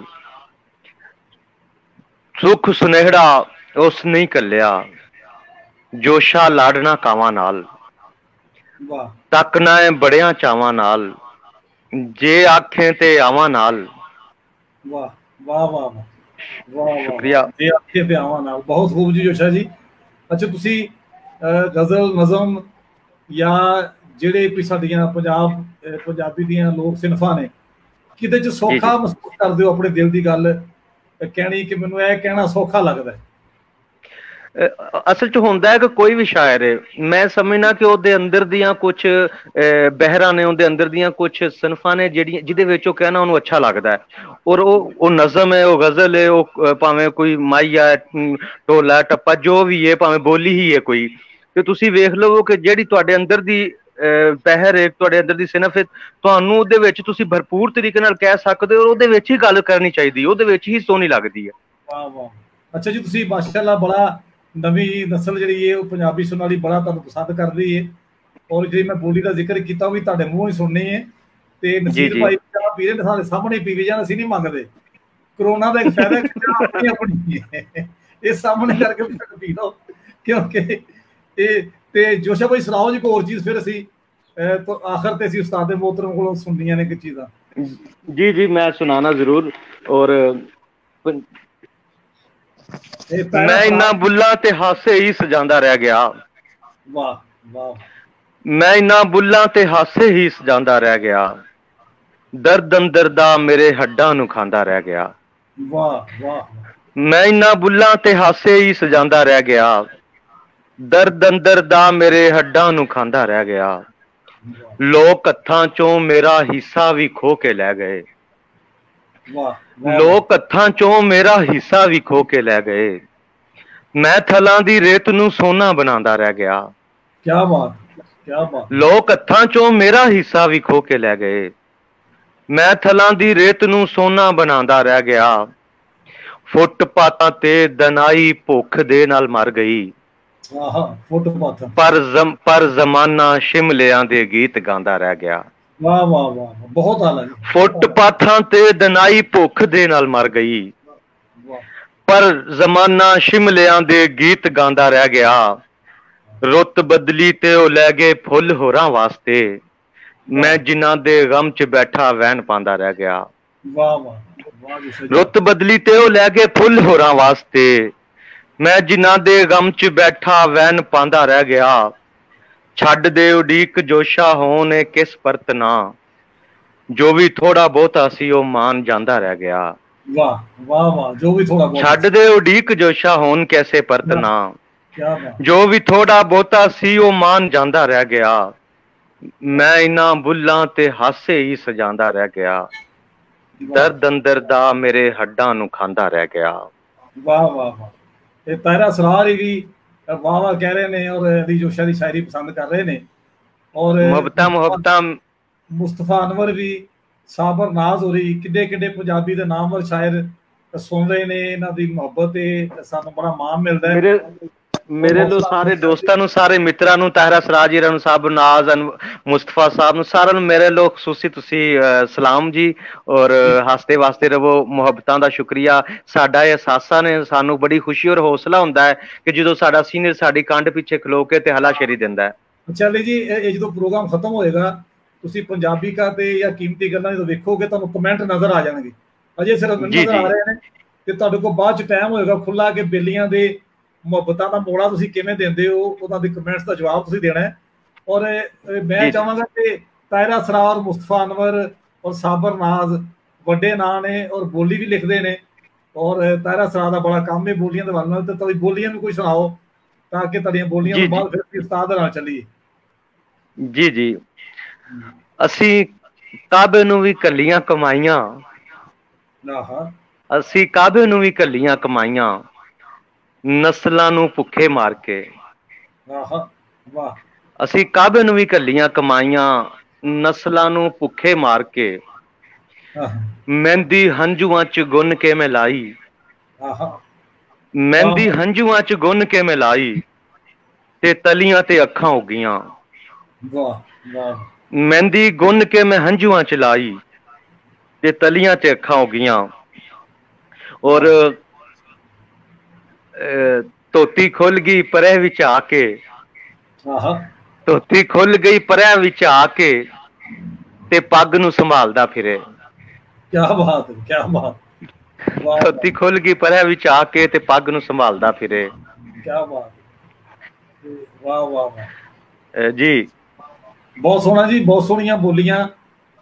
सुख सुनहड़ा उस नहीं कलिया, जोशा लाडना कावां नाल। तकना है बड़ियां चावां नाल, जे आखें ते आवां नाल। वाह वाह वाह वाह, शुक्रिया। जे आखे ते आवां नाल, बहुत खूब जी जोशा जी। अच्छा, तुसी गजल नज़म या ਜਿਹੜੇ ਵੀ ਸਾਡੀਆਂ ਪੰਜਾਬੀ ਦੀਆਂ ਲੋਕ ਸਿਨਫਾਂ ਨੇ, ਕਿਤੇ ਚ ਸੌਖਾ ਮਹਿਸੂਸ ਕਰਦੇ ਹੋ ਆਪਣੇ ਦਿਲ ਦੀ ਗੱਲ ਕਹਿਣੀ ਕਿ ਮੈਨੂੰ ਇਹ ਕਹਿਣਾ ਸੌਖਾ ਲੱਗਦਾ? ਅਸਲ ਚ ਹੁੰਦਾ ਹੈ ਕਿ ਕੋਈ ਵੀ ਸ਼ਾਇਰ ਹੈ, ਮੈਂ ਸਮਝਣਾ ਕਿ ਉਹਦੇ ਅੰਦਰ ਦੀਆਂ ਕੁਝ ਬਹਿਰਾਂ ਨੇ, ਉਹਦੇ ਅੰਦਰ ਦੀਆਂ ਕੁਝ ਸਨਫਾਂ ਨੇ ਜਿਹੜੀਆਂ ਜਿਹਦੇ ਵਿੱਚ ਉਹ ਕਹਿਣਾ ਉਹਨੂੰ ਅੱਛਾ ਲੱਗਦਾ ਹੈ। ਔਰ ਉਹ ਨਜ਼ਮ ਹੈ, ਉਹ ਗਜ਼ਲ ਹੈ, ਉਹ ਭਾਵੇਂ ਕੋਈ ਮਾਈਆ ਢੋਲਾ ਟੱਪਾ ਜੋ ਵੀ ਹੈ, ਭਾਵੇਂ ਬੋਲੀ ਹੀ ਹੈ ਕੋਈ, ਤੇ ਤੁਸੀਂ ਵੇਖ ਲਵੋ ਕਿ ਜਿਹੜੀ ਤੁਹਾਡੇ ਅੰਦਰ ਦੀ ਪਹਿਰ ਹੈ, ਤੁਹਾਡੇ ਅੰਦਰ ਦੀ ਸਿਨਫ ਹੈ, ਤੁਹਾਨੂੰ ਉਹਦੇ ਵਿੱਚ ਤੁਸੀਂ ਭਰਪੂਰ ਤਰੀਕੇ ਨਾਲ ਕਹਿ ਸਕਦੇ ਹੋ, ਉਹਦੇ ਵਿੱਚ ਹੀ ਗੱਲ ਕਰਨੀ ਚਾਹੀਦੀ, ਉਹਦੇ ਵਿੱਚ ਹੀ ਸੋਹਣੀ ਲੱਗਦੀ ਹੈ। ਵਾਹ ਵਾਹ। ਅੱਛਾ ਜੀ, ਤੁਸੀਂ ਮਾਸ਼ਾਅੱਲਾ ਬੜਾ ਨਵੀਂ ਨਸਲ ਜਿਹੜੀ ਹੈ ਉਹ ਪੰਜਾਬੀ ਸੁਣਨ ਵਾਲੀ ਬੜਾ ਤੁਹਾਨੂੰ ਪਸੰਦ ਕਰਦੀ ਹੈ, ਔਰ ਜਿਹੜੀ ਮੈਂ ਬੋਲੀ ਦਾ ਜ਼ਿਕਰ ਕੀਤਾ ਉਹ ਵੀ ਤੁਹਾਡੇ ਮੂੰਹੋਂ ਹੀ ਸੁਣਨੀ ਹੈ। ਤੇ ਨਸੀਰ ਭਾਈ ਚਾਹ ਪੀ ਰਹੇ ਨੇ, ਸਾਡੇ ਸਾਹਮਣੇ ਪੀ ਕੇ ਜਾਣ, ਅਸੀਂ ਨਹੀਂ ਮੰਗਦੇ। ਕਰੋਨਾ ਦਾ ਇੱਕ ਫਾਇਦਾ ਆਪਣੀ ਆਪਣੀ ਹੈ, ਇਹ ਸਾਹਮਣੇ ਕਰਕੇ ਪੀ ਲਓ, ਕਿਉਂਕਿ ਇਹ ਤੇ ਜੋਸ਼ਾ ਭਾਈ ਸੁਣਾਓ ਜੀ ਕੋਈ ਹੋਰ ਚੀਜ਼, ਫਿਰ ਅਸੀਂ ਆਖਰ ਤੇ ਅਸੀਂ ਉਸਤਾਦ ਮੋਹਤਰਮ ਕੋਲੋਂ ਸੁਣਨੀਆਂ ਨੇ ਕਿ ਚੀਜ਼ਾਂ। जी जी, मैं सुनाना जरूर। और मैं इन्ना बुल्ला ते हासे ही सजांदा रह गया। वाह वाह। मैं इन्ना बुल्ला ते हासे ही सजांदा रह गया, दर्द अंदर दा मेरे हड्डां नू खांदा रह गया। वाह वाह। मैं इन्ना बुल्ला ते हासे ही सजांदा रह गया, दर्द अंदर दा मेरे हड्डां नू खांदा रह गया। लोक हत्थां चों मेरा हिस्सा भी खो के लै गए, लोक हत्थां चों मेरा हिस्सा भी खो के लै गए। मैं थलां दी रेत नू सोना बनांदा रह गया। क्या बात, क्या बात। लोक हत्थां चों मेरा हिस्सा भी खो के लै गए, मैं थलां दी रेत नू सोना बनांदा रह गया। फुटपाथां ते दनाई भुख दे नाल मर गई, पर जमाना शिमलियां दे गीत गांदा रह गया। वाह वाह वाह, बहुत आला। फुटपाथां ते दनाई भुख दे नाल मर गई, पर जमाना शिमलियां दे गीत गांदा रह गया। रुत बदली ते ओ लै गए फुल होरां वास्ते, मैं जिन्हां दे गम च बैठा वैन पांदा रह गया। वाह वाह। रुत बदली ते ओ लै गए फुल होरां वास्ते, मैं जिन्हां दे गम च बैठा वैन पांदा रह गया। छड़ दे उडीक जोशा होने किस परत ना, जो भी थोड़ा बहुता सी ओ मान जांदा रह गया। वाह वाह वाह, जो भी थोड़ा बहुत। छड़ दे उडीक जोशा होन कैसे परत ना, जो भी थोड़ा बहुता सी ओ मान जांदा रह गया। मैं इन्हां बुल्लां ते हासे ही सजांदा रह गया, दर्द अंदर दा मेरे हड्डां नू खांदा रह गया। वाह वाह वाह। ਇਹ ਤਾਹਿਰਾ ਅਸਰਾਰ ਵੀ ਵਾਹ ਵਾਹ ਕਹਿ ਰਹੇ ਨੇ, ਔਰ ਅਲੀ ਜੋਸ਼ਾ ਦੀ ਸ਼ਾਇਰੀ ਪਸੰਦ ਕਰ ਰਹੇ ਨੇ, ਔਰ ਮੁਹੱਬਤਾਂ ਮੁਸਤਫਾ ਅਨਵਰ ਵੀ, ਸਾਬਰ ਨਾਜ਼ ਹੋ ਰਹੀ, ਕਿੱਡੇ ਕਿੱਡੇ ਪੰਜਾਬੀ ਦੇ ਨਾਮਵਰ ਸ਼ਾਇਰ ਸੁਣ ਰਹੇ ਨੇ, ਇਹਨਾਂ ਦੀ ਮੁਹੱਬਤ ਤੇ ਸਾਨੂੰ ਬੜਾ ਮਾਣ ਮਿਲਦਾ ਹੈ। ਮੇਰੇ ਲੋ ਸਾਰੇ ਦੋਸਤਾਂ ਨੂੰ, ਸਾਰੇ ਮਿੱਤਰਾਂ ਨੂੰ, ਤਾਹਿਰਾ ਅਸਰਾਰ ਜੀ ਨੂੰ, ਸਾਬਰ ਨਾਜ਼, ਮੁਸਤਫਾ ਸਾਹਿਬ ਨੂੰ, ਸਾਰਿਆਂ ਨੂੰ ਮੇਰੇ ਲੋ ਖਸੂਸੀ ਤੁਸੀਂ ਸਲਾਮ ਜੀ, ਔਰ ਹੱਸਦੇ ਵਾਸਤੇ ਰਵੋ। ਮੁਹੱਬਤਾਂ ਦਾ ਸ਼ੁਕਰੀਆ। ਸਾਡਾ ਇਹ ਅਹਿਸਾਸਾਂ ਨੇ, ਸਾਨੂੰ ਬੜੀ ਖੁਸ਼ੀ ਔਰ ਹੌਸਲਾ ਹੁੰਦਾ ਹੈ ਕਿ ਜਦੋਂ ਸਾਡਾ ਸੀਨੀਅਰ ਸਾਡੀ ਕੰਧ ਪਿੱਛੇ ਖਲੋ ਕੇ ਤੇ ਹਲਾਸ਼ੇਰੀ ਦਿੰਦਾ ਹੈ। ਅੱਛਾ ਅਲੀ ਜੀ, ਇਹ ਜਦੋਂ ਪ੍ਰੋਗਰਾਮ ਖਤਮ ਹੋਏਗਾ ਤੁਸੀਂ ਪੰਜਾਬੀ ਕਾ ਤੇ ਜਾਂ ਕੀਮਤੀ ਗੱਲਾਂ ਜਦੋਂ ਵੇਖੋਗੇ ਤੁਹਾਨੂੰ ਕਮੈਂਟ ਨਜ਼ਰ ਆ ਜਾਣਗੇ, ਅਜੇ ਸਿਰਫ ਨਜ਼ਰ ਆ ਰਹੇ ਨੇ, ਤੇ ਤੁਹਾਡੇ ਕੋਲ ਬਾਅਦ ਚ ਟਾਈਮ ਹੋਏਗਾ ਖੁੱਲਾ ਕਿ ਬੇਲੀਆਂ ਦੇ ਮੁਹੱਬਤਾਂ ਦਾ ਮੋੜਾ ਤੁਸੀਂ ਕਿਵੇਂ ਦਿੰਦੇ ਹੋ, ਉਹਨਾਂ ਦੇ ਕਮੈਂਟਸ ਦਾ ਜਵਾਬ ਤੁਸੀਂ ਦੇਣਾ ਹੈ। ਔਰ ਮੈਂ ਚਾਹਾਂਗਾ ਕਿ ਤਾਹਿਰਾ ਅਸਰਾਰ, ਮੁਸਤਫਾ ਅਨਵਰ ਔਰ ਸਾਬਰ ਨਾਜ਼ ਵੱਡੇ ਨਾਂ ਨੇ, ਔਰ ਬੋਲੀ ਵੀ ਲਿਖਦੇ ਨੇ, ਔਰ ਤਾਹਿਰਾ ਅਸਰਾਰ ਦਾ ਬੜਾ ਕੰਮ ਹੈ ਬੋਲੀਆਂ ਦੇ ਵੱਲ ਨਾਲ, ਤੇ ਤੁਹਾਡੀ ਬੋਲੀਆਂ ਵੀ ਕੋਈ ਸੁਣਾਓ ਤਾਂ ਕਿ ਤੁਹਾਡੀਆਂ ਬੋਲੀਆਂ ਤੋਂ ਬਾਅਦ ਫਿਰ ਉਸਤਾਦ ਨਾਲ ਚੱਲੀਏ। ਜੀ ਜੀ, ਅਸੀਂ ਕਾਬੇ ਨੂੰ ਵੀ ਕੱਲੀਆਂ ਕਮਾਈਆਂ, 'ਅਸੀਂ ਕਾਬੇ ਨੂੰ ਵੀ ਕੱਲੀਆਂ ਕਮਾਈਆਂ, ਨਸਲਾਂ ਨੂੰ ਭੁੱਖੇ ਮਾਰ ਕੇ। ਆਹਾ ਵਾਹ। ਅਸੀਂ ਕਾਬੇ ਨੂੰ ਵੀ ਘੱਲੀਆਂ ਕਮਾਈਆਂ, ਨਸਲਾਂ ਨੂੰ ਭੁੱਖੇ ਮਾਰ ਕੇ। ਆਹਾ ਮਹਿੰਦੀ ਹੰਝੂਆਂ ਚ ਗੁੰਨ ਕੇ ਮੈਂ ਲਾਈ, ਆਹਾ ਮਹਿੰਦੀ ਹੰਝੂਆਂ ਚ ਗੁੰਨ ਕੇ ਮੈਂ ਲਾਈ, ਤੇ ਤਲੀਆਂ ਤੇ ਅੱਖਾਂ ਹੋ ਗਈਆਂ। ਵਾਹ ਵਾਹ। ਮਹਿੰਦੀ ਗੁੰਨ ਕੇ ਮੈਂ ਹੰਝੂਆਂ ਚ ਲਾਈ, ਤੇ ਤਲੀਆਂ ਤੇ ਅੱਖਾਂ ਹੋ ਗਈਆਂ। ਔਰ ਧੋਤੀ ਖੁੱਲ ਗਈ ਪਰੇ ਵਿੱਚ ਆ ਕੇ, ਆਹਾ ਧੋਤੀ ਖੁੱਲ ਗਈ ਪਰਿਆਂ ਵਿੱਚ ਆ ਕੇ, ਤੇ ਪੱਗ ਨੂੰ ਸੰਭਾਲਦਾ ਫਿਰੇ। ਕਿਆ ਬਾਤ ਹੈ, ਕਿਆ ਬਾਤ। ਧੋਤੀ ਖੁੱਲ ਗਈ ਪਰਿਆਂ ਵਿੱਚ ਆ ਕੇ, ਤੇ ਪੱਗ ਨੂੰ ਸੰਭਾਲਦਾ ਫਿਰੇ। ਕਿਆ ਬਾਤ। ਵਾਹ ਵਾਹ ਵਾਹ ਜੀ। ਬਹੁਤ ਸੋਹਣਾ ਜੀ, ਬਹੁਤ ਸੋਹਣੀਆਂ ਬੋਲੀਆਂ।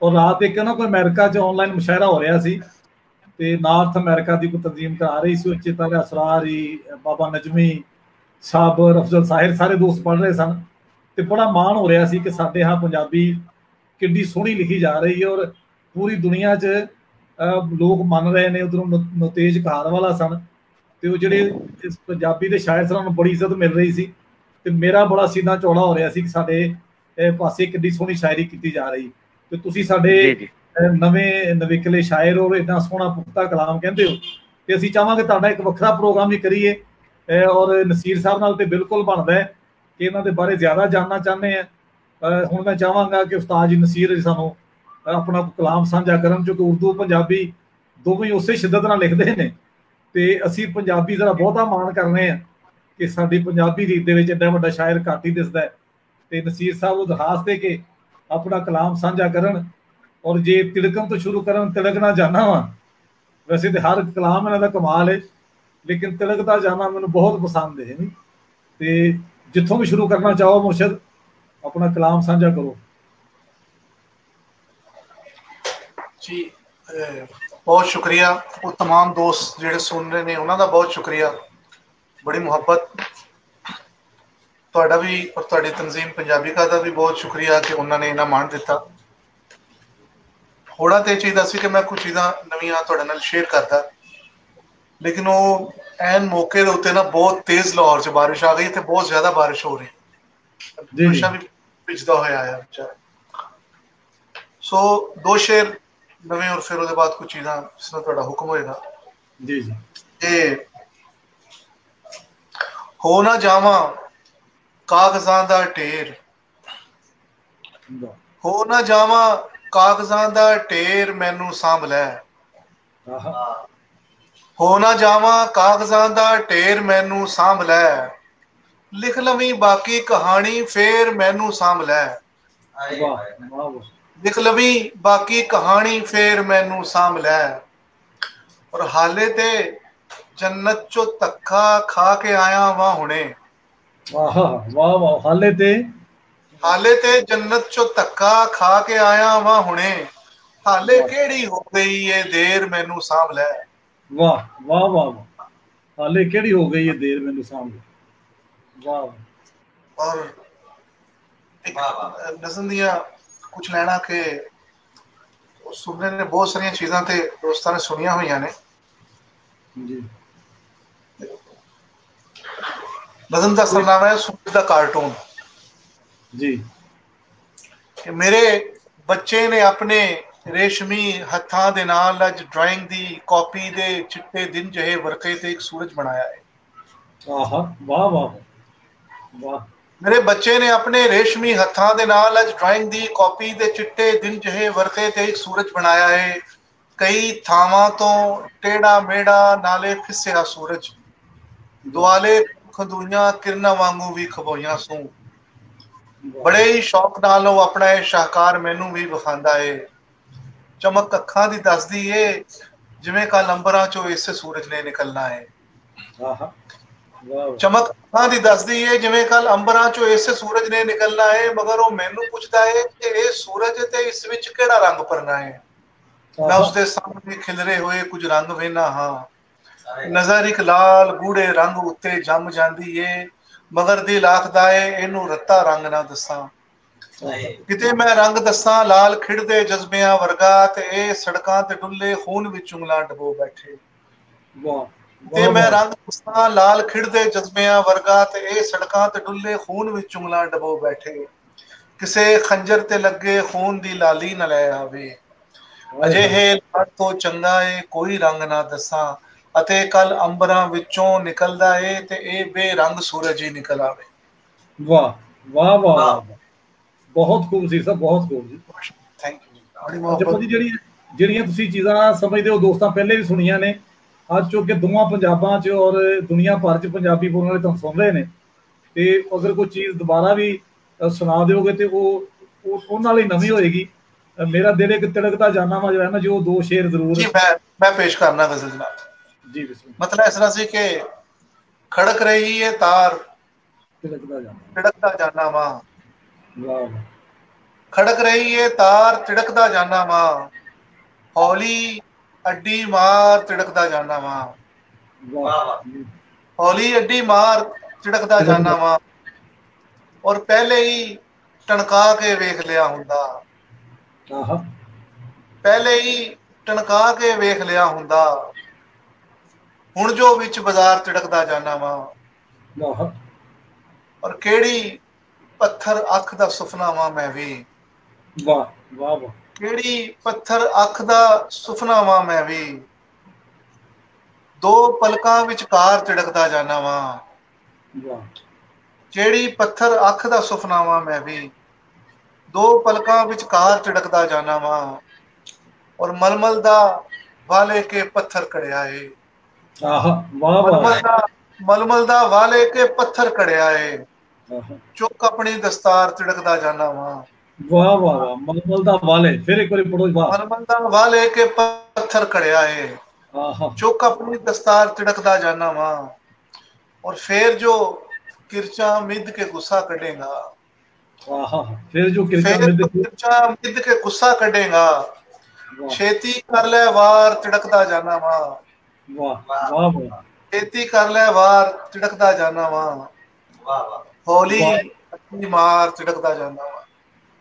ਔਰ ਰਾਤ ਇੱਕ ਨਾ ਕੋਈ ਅਮਰੀਕਾ 'ਚ ਆਨਲਾਈਨ ਮੁਸ਼ਾਇਰਾ ਹੋ ਰਿਹਾ ਸੀ, ਤੇ ਨਾਰਥ ਅਮਰੀਕਾ ਦੀ ਕੋਈ ਤਨਜ਼ੀਮ ਕਰਾ ਰਹੀ ਸੀ। ਉੱਚੇ ਤਲੇ ਅਸਰਾਰੀ, ਬਾਬਾ ਨਜਮੀ, ਸਾਬਰ, ਅਫਜ਼ਲ ਸਾਹਿਰ, ਸਾਰੇ ਦੋਸਤ ਪੜ੍ਹ ਰਹੇ ਸਨ, ਤੇ ਬੜਾ ਮਾਣ ਹੋ ਰਿਹਾ ਸੀ ਕਿ ਸਾਡੇ ਹਾਂ ਪੰਜਾਬੀ ਕਿੰਨੀ ਸੋਹਣੀ ਲਿਖੀ ਜਾ ਰਹੀ ਹੈ, ਔਰ ਪੂਰੀ ਦੁਨੀਆ 'ਚ ਲੋਕ ਮੰਨ ਰਹੇ ਨੇ। ਉਧਰੋਂ ਨਤੇਜ ਕਹਾਰਵਾਲਾ ਸਨ, ਤੇ ਉਹ ਜਿਹੜੇ ਇਸ ਪੰਜਾਬੀ ਦੇ ਸ਼ਾਇਰ ਸਨ ਨੂੰ ਬੜੀ ਇੱਜ਼ਤ ਮਿਲ ਰਹੀ ਸੀ, ਤੇ ਮੇਰਾ ਬੜਾ ਸੀਨਾ ਚੌੜਾ ਹੋ ਰਿਹਾ ਸੀ ਕਿ ਸਾਡੇ ਪਾਸੇ ਕਿੰਨੀ ਸੋਹਣੀ ਸ਼ਾਇਰੀ ਕੀਤੀ ਜਾ ਰਹੀ। ਤੇ ਤੁਸੀਂ ਸਾਡੇ ਨਵੇਂ ਨਵੇਕਲੇ ਸ਼ਾਇਰ ਹੋ, ਇੰਨਾ ਸੋਹਣਾ ਪੁਖਤਾ ਕਲਾਮ ਕਹਿੰਦੇ ਹੋ, ਤੇ ਅਸੀਂ ਚਾਹਾਂਗੇ ਤੁਹਾਡਾ ਇੱਕ ਵੱਖਰਾ ਪ੍ਰੋਗਰਾਮ ਵੀ ਕਰੀਏ। ਔਰ ਨਸੀਰ ਸਾਹਿਬ ਨਾਲ ਤੇ ਬਿਲਕੁਲ ਬਣਦਾ ਹੈ ਕਿ ਇਹਨਾਂ ਦੇ ਬਾਰੇ ਜ਼ਿਆਦਾ ਜਾਣਨਾ ਚਾਹੁੰਦੇ ਆ। ਹੁਣ ਮੈਂ ਚਾਹਾਂਗਾ ਕਿ ਉਸਤਾਦ ਜੀ ਨਸੀਰ ਸਾਨੂੰ ਆਪਣਾ ਕਲਾਮ ਸਾਂਝਾ ਕਰਨ, ਕਿਉਂਕਿ ਉਰਦੂ ਪੰਜਾਬੀ ਦੋਵੇਂ ਉਸੇ ਸ਼ਿੱਦਤ ਨਾਲ ਲਿਖਦੇ ਨੇ, ਤੇ ਅਸੀਂ ਪੰਜਾਬੀ ਜ਼ਰਾ ਬਹੁਤਾ ਮਾਣ ਕਰਨੇ ਆ ਕਿ ਸਾਡੀ ਪੰਜਾਬੀ ਰੀਤ ਦੇ ਵਿੱਚ ਐਡਾ ਵੱਡਾ ਸ਼ਾਇਰ ਘੱਟ ਹੀ ਦਿਸਦਾ ਹੈ। ਤੇ ਨਸੀਰ ਸਾਹਿਬ ਨੂੰ ਦਰਖਾਸਤ ਦੇ ਕੇ ਆਪਣਾ ਕਲਾਮ ਸਾਂਝਾ ਕਰਨ, ਔਰ ਜੇ ਤਿੜਕਣ ਤੋਂ ਸ਼ੁਰੂ ਕਰਨ, ਤਿੜਕਣਾ ਜਾਣਾ ਵਾ। ਵੈਸੇ ਤੇ ਹਰ ਕਲਾਮ ਇਹਨਾਂ ਦਾ ਕਮਾਲ ਹੈ, ਲੇਕਿਨ ਤਿਲਕਦਾ ਜਾਣਾ ਮੈਨੂੰ ਬਹੁਤ ਪਸੰਦ ਹੈ। ਤੇ ਜਿੱਥੋਂ ਵੀ ਸ਼ੁਰੂ ਕਰਨਾ ਚਾਹੋ ਮੁਰਸ਼ਦ, ਆਪਣਾ ਕਲਾਮ ਸਾਂਝਾ ਕਰੋ ਜੀ। ਬਹੁਤ ਸ਼ੁਕਰੀਆ। ਉਹ तमाम ਦੋਸਤ ਜਿਹੜੇ ਸੁਣ ਰਹੇ ਨੇ ਉਹਨਾਂ ਦਾ ਬਹੁਤ ਸ਼ੁਕਰੀਆ, ਬੜੀ ਮੁਹੱਬਤ ਤੁਹਾਡਾ ਵੀ, ਔਰ ਤੁਹਾਡੀ ਤਨਜ਼ੀਮ ਪੰਜਾਬੀਕਾ ਦਾ ਵੀ ਬਹੁਤ ਸ਼ੁਕਰੀਆ ਕਿ ਉਹਨਾਂ ਨੇ ਇਹਨਾਂ ਮਾਣ ਦਿੱਤਾ। ਹੋਣਾ ਤੇ ਚਾਹੀਦਾ ਸੀ ਕਿ ਮੈਂ ਕੁਝ ਚੀਜ਼ਾਂ ਨਵੀਆਂ ਤੁਹਾਡੇ ਨਾਲ ਸ਼ੇਅਰ ਕਰਦਾ, ਲੇਕਿਨ ਉਹ ਐਨ ਮੌਕੇ ਦੇ ਉੱਤੇ ਨਾ ਬਹੁਤ ਤੇਜ਼ ਲਾਹੌਰ 'ਚ ਬਾਰਿਸ਼ ਆ ਗਈ, ਤੇ ਬਹੁਤ ਜ਼ਿਆਦਾ ਬਾਰਿਸ਼ ਹੋ ਰਹੀ, ਨਸ਼ਾ ਵੀ ਭਿੱਜਦਾ ਹੋਇਆ ਆਇਆ ਵਿਚਾਰਾ। ਸੋ ਦੋ ਸ਼ੇਰ ਨਵੇਂ, ਔਰ ਫਿਰ ਉਹਦੇ ਬਾਅਦ ਕੁਝ ਚੀਜ਼ਾਂ ਜਿਸ ਤਰ੍ਹਾਂ ਤੁਹਾਡਾ ਹੁਕਮ ਹੋਏਗਾ। ਜੀ ਜੀ। ਇਹ ਹੋ ਨਾ ਜਾਵਾਂ ਕਾਗਜ਼ਾਂ ਦਾ ਢੇਰ, ਹੋ ਨਾ ਜਾਵਾਂ ਕਾਗਜ਼ਾਂ ਦਾ ਢੇਰ, ਮੈਨੂੰ ਸਾਂਭ ਲੈ। ਹੋ ਨਾ ਜਾਵਾਂ ਕਾਗਜ਼ਾਂ ਦਾ ਢੇਰ, ਮੈਨੂੰ ਸਾਂਭ ਲੈ। ਲਿਖ ਲਵੀਂ ਬਾਕੀ ਕਹਾਣੀ, ਫੇਰ ਮੈਨੂੰ ਸਾਂਭ ਲੈ। ਲਿਖ ਲਵੀਂ ਬਾਕੀ ਕਹਾਣੀ, ਫੇਰ ਮੈਨੂੰ ਸਾਂਭ ਲੈ। ਔਰ ਹਾਲੇ ਤੇ ਜੰਨਤ ਚੋਂ ਧੱਕਾ ਖਾ ਕੇ ਆਇਆ ਵਾਂ ਹੁਣੇ। ਵਾਹ ਵਾਹ। ਹਾਲੇ ਤੇ ਜੰਨਤ ਚੋਂ ਧੱਕਾ ਖਾ ਕੇ ਆਇਆ ਵਾਂ ਹੁਣੇ। ਹਾਲੇ ਕਿਹੜੀ ਹੋ ਗਈ ਏ ਦੇਰ, ਮੈਨੂੰ ਸਾਂਭ ਲੈ। ਵਾਹ ਵਾਹ ਵਾਹ। ਹਾਲੇ ਕਿਹੜੀ ਹੋ ਗਈ ਏ ਦੇਰ, ਮੈਨੂੰ ਸਾਂਭ ਲੈ। ਵਾਹ। ਔਰ ਨਜ਼ਮ ਦੀਆਂ ਕੁਝ ਲੈਣਾ ਕਿ ਸੁਣਨੇ ਨੇ ਬਹੁਤ ਸਾਰੀਆਂ ਚੀਜ਼ਾਂ ਤੇ ਦੋਸਤਾਂ ਨੇ ਸੁਣੀਆਂ ਹੋਈਆਂ ਨੇ ਜੀ। ਨਜ਼ਮ ਦਾ ਸਰਨਾਮਾ ਹੈ ਸੂਰਜ ਦਾ ਕਾਰਟੂਨ ਜੀ। ਕਿ ਮੇਰੇ ਬੱਚੇ ਨੇ ਆਪਣੇ ਰੇਸ਼ਮੀ ਹੱਥਾਂ ਦੇ ਨਾਲ ਅੱਜ ਡਰਾਇੰਗ ਦੀ ਕਾਪੀ ਦੇ ਚਿੱਟੇ ਦਿਨ ਜਿਹੇ ਵਰਕੇ ਤੇ ਇੱਕ ਸੂਰਜ ਬਣਾਇਆ ਹੈ। ਆਹਾ ਵਾਹ ਵਾਹ ਵਾਹ। ਮੇਰੇ ਬੱਚੇ ਨੇ ਆਪਣੇ ਰੇਸ਼ਮੀ ਹੱਥਾਂ ਦੇ ਨਾਲ ਅੱਜ ਡਰਾਇੰਗ ਦੀ ਕਾਪੀ ਦੇ ਚਿੱਟੇ ਦਿਨ ਜਿਹੇ ਵਰਕੇ ਤੇ ਇੱਕ ਸੂਰਜ ਬਣਾਇਆ ਹੈ। ਕਈ ਥਾਵਾਂ ਤੋਂ ਟੇੜਾ ਮੇੜਾ ਨਾਲੇ ਫਿਸਿਆ ਸੂਰਜ, ਦੁਆਲੇ ਖਦੂਈਆਂ ਕਿਰਨਾਂ ਵਾਂਗੂ ਵੀ ਖਬੋਈਆਂ ਸੂ। ਬੜੇ ਹੀ ਸ਼ੌਕ ਨਾਲ ਉਹ ਆਪਣਾ ਇਹ ਸ਼ਾਹਕਾਰ ਮੈਨੂੰ ਵੀ ਵਿਖਾਉਂਦਾ ਏ। ਚਮਕ ਅੱਖਾਂ ਦੀ ਦੱਸਦੀ ਏ ਜਿਵੇਂ ਕੱਲ ਅੰਬਰਾਂ ਚੋਂ ਇਸੇ ਸੂਰਜ ਨੇ ਨਿਕਲਣਾ ਏ। ਚਮਕ ਅੱਖਾਂ ਦੀ ਦੱਸਦੀ ਏ ਜਿਵੇਂ ਕੱਲ ਅੰਬਰਾਂ ਚੋਂ ਇਸੇ ਸੂਰਜ ਨੇ ਨਿਕਲਣਾ ਏ। ਮਗਰ ਉਹ ਮੈਨੂੰ ਪੁੱਛਦਾ ਏ ਕਿ ਇਹ ਸੂਰਜ ਤੇ ਇਸ ਵਿੱਚ ਕਿਹੜਾ ਰੰਗ ਭਰਨਾ ਏ। ਮੈਂ ਉਸਦੇ ਸਾਹਮਣੇ ਖਿਲਰੇ ਹੋਏ ਕੁਝ ਰੰਗ ਵੇਖਦਾ ਹਾਂ। ਨਜ਼ਰ ਇੱਕ ਲਾਲ ਗੂੜੇ ਰੰਗ ਉੱਤੇ ਜੰਮ ਜਾਂਦੀ ਏ, ਮਗਰ ਦਿਲ ਆਖਦਾ ਏ ਇਹਨੂੰ ਰੱਤਾ ਰੰਗ ਨਾ ਦੱਸਾਂ। ਕਿਤੇ ਮੈਂ ਰੰਗ ਦੱਸਾਂ ਲਾਲ ਖਿੜਦੇ ਜਜ਼ਬਿਆਂ ਵਰਗਾ, ਤੇ ਇਹ ਸੜਕਾਂ ਤੇ ਡੁੱਲੇ ਖੂਨ ਵਿੱਚ ਉਂਗਲਾਂ ਡਬੋ ਬੈਠੇ। ਤੇ ਮੈਂ ਰੰਗ ਪੁਸਤਾਂ ਲਾਲ ਖਿੜਦੇ ਜਜ਼ਬਿਆਂ ਵਰਗਾ, ਤੇ ਇਹ ਸੜਕਾਂ ਤੇ ਡੁੱਲੇ ਖੂਨ ਵਿੱਚ ਉਂਗਲਾਂ ਡਬੋ ਬੈਠੇ, ਕਿਸੇ ਖੰਜਰ ਤੇ ਲੱਗੇ ਖੂਨ ਦੀ ਲਾਲੀ ਨਾ ਲੈ ਆਵੇ। ਅਜਿਹੇ ਲੜ ਤੋਂ ਚੰਗਾ ਏ ਕੋਈ ਰੰਗ ਨਾ ਦੱਸਾਂ, ਅਤੇ ਕੱਲ ਅੰਬਰਾਂ ਵਿੱਚੋਂ ਨਿਕਲਦਾ ਏ ਤੇ ਇਹ ਬੇਰੰਗ ਸੂਰਜ ਹੀ ਨਿਕਲ ਆਵੇ। ਵਾਹ ਵਾਹ ਵਾਹ ਵਾਹ, ਬਹੁਤ ਖੂਬ ਸੀ ਸਰ, ਬਹੁਤ ਖੂਬ ਜੀ। Thank you. ਜਪੋ ਜੀ, ਜਿਹੜੀਆਂ ਤੁਸੀਂ ਚੀਜ਼ਾਂ ਸਮਝਦੇ ਹੋ ਦੋਸਤਾਂ ਪਹਿਲੇ ਵੀ ਸੁਣੀਆਂ ਨੇ, ਅੱਜ ਚੁੱਕ ਦੋਵਾਂ ਪੰਜਾਬਾਂ 'ਚ ਔਰ ਦੁਨੀਆ ਭਰ 'ਚ ਪੰਜਾਬੀ ਬੋਲਣ ਵਾਲੇ ਤੁਹਾਨੂੰ ਸੁਣ ਰਹੇ ਨੇ, ਤੇ ਅਗਰ ਕੋਈ ਚੀਜ਼ ਦੁਬਾਰਾ ਵੀ ਸੁਣਾ ਦਿਓਗੇ ਤੇ ਉਹ ਉਹਨਾਂ ਲਈ ਨਵੀਂ ਹੋਏਗੀ। ਮੇਰਾ ਦਿਲ ਇੱਕ ਤਿੜਕਦਾ ਜਾਨਾ ਵਾ ਜਿਹੜਾ ਨਾ, ਜੋ ਦੋ ਸ਼ੇਰ ਜ਼ਰੂਰ ਜੀ ਮੈਂ ਪੇਸ਼ ਕਰਨਾ ਗਜ਼ਲ ਜਨਾਬ ਜੀ। ਮਤਲਬ ਇਸ ਤਰ੍ਹਾਂ ਸੀ ਕਿ ਖੜਕ ਰਹੀ ਹੈ ਤਾਰ, ਤਿੜਕਦਾ ਜਾਨਾ ਵਾ। ਵਾਹ। ਖੜਕ ਰਹੀ ਹੈ ਤਾਰ, ਤਿੜਕਦਾ ਜਾਨਾ ਵਾ, ਹੌਲੀ ਅੱਡੀ ਮਾਰ, ਤਿੜਕਦਾ ਜਾਨਾ ਵਾ। ਹੌਲੀ ਅੱਡੀ ਮਾਰ, ਤਿੜਕਦਾ ਜਾਨਾ ਵਾ, ਔਰ ਪਹਿਲੇ ਹੀ ਟਣਕਾ ਕੇ ਵੇਖ ਲਿਆ ਹੁੰਦਾ, ਪਹਿਲੇ ਹੀ ਟਣਕਾ ਕੇ ਵੇਖ ਲਿਆ ਹੁੰਦਾ, ਹੁਣ ਜੋ ਵਿੱਚ ਬਾਜ਼ਾਰ ਤਿੜਕਦਾ ਜਾਨਾ ਵਾ। ਔਰ ਕਿਹੜੀ ਪੱਥਰ ਅੱਖ ਦਾ ਸੁਪਨਾ ਵਾ ਮੈਂ ਵੀ। ਵਾਹ ਵਾਹ ਵਾਹ। ਕਿਹੜੀ ਪੱਥਰ ਅੱਖ ਦਾ ਸੁਪਨਾ ਵਾ ਮੈਂ ਵੀ, ਦੋ ਪਲਕਾਂ ਵਿਚਕਾਰ ਤਿੜਕਦਾ ਜਾਨਾ ਵਾ। ਜਿਹੜੀ ਪੱਥਰ ਅੱਖ ਦਾ ਸੁਪਨਾ ਵਾ ਮੈਂ ਵੀ, ਦੋ ਪਲਕਾਂ ਵਿਚਕਾਰ ਤਿੜਕਦਾ ਜਾਨਾ ਵਾ, ਔਰ ਮਲਮਲ ਦਾ ਵਾਲੇ ਕੇ ਪੱਥਰ ਕੜਿਆ ਏ। ਮਲਮਲ ਦਾ ਵਾਲੇ ਕੇ ਪੱਥਰ ਕੜਿਆ ਏ, ਚੁੱਕ ਆਪਣੀ ਦਸਤਾਰ ਤਿੜਕਦਾ ਜਾਨਾ ਵਾ। ਵਾਹ ਵਾਹ ਵਾਹ, ਮਲਮਲ ਦਾ ਵਾਲੇ, ਫਿਰ ਇੱਕ ਵਾਰੀ ਪੜੋ। ਵਾਹ। ਮਲਮਲ ਦਾ ਵਾਲੇ ਕੇ ਪੱਥਰ ਕੜਿਆ ਏ, ਚੁੱਕ ਆਪਣੀ ਦਸਤਾਰ ਤਿੜਕਦਾ ਜਾਨਾ ਵਾ, ਔਰ ਫਿਰ ਜੋ ਕਿਰਚਾ ਮਿੱਧ ਕੇ ਗੁੱਸਾ ਕੱਢੇਗਾ, ਫਿਰ ਜੋ ਕਿਰਚਾ ਮਿੱਧ ਕੇ ਗੁੱਸਾ ਕੱਢੇਗਾ, ਛੇਤੀ ਕਰ ਲੈ ਵਾਰ, ਤਿੜਕਦਾ ਜਾਨਾ ਵਾ। ਵਾਹ ਵਾਹ ਵਾਹ। ਛੇਤੀ ਕਰ ਲੈ ਵਾਰ, ਤਿੜਕਦਾ ਜਾਨਾ ਵਾ, ਹੌਲੀ ਅੱਡੀ ਮਾਰ, ਤਿੜਕਦਾ ਜਾਨਾ ਵਾ।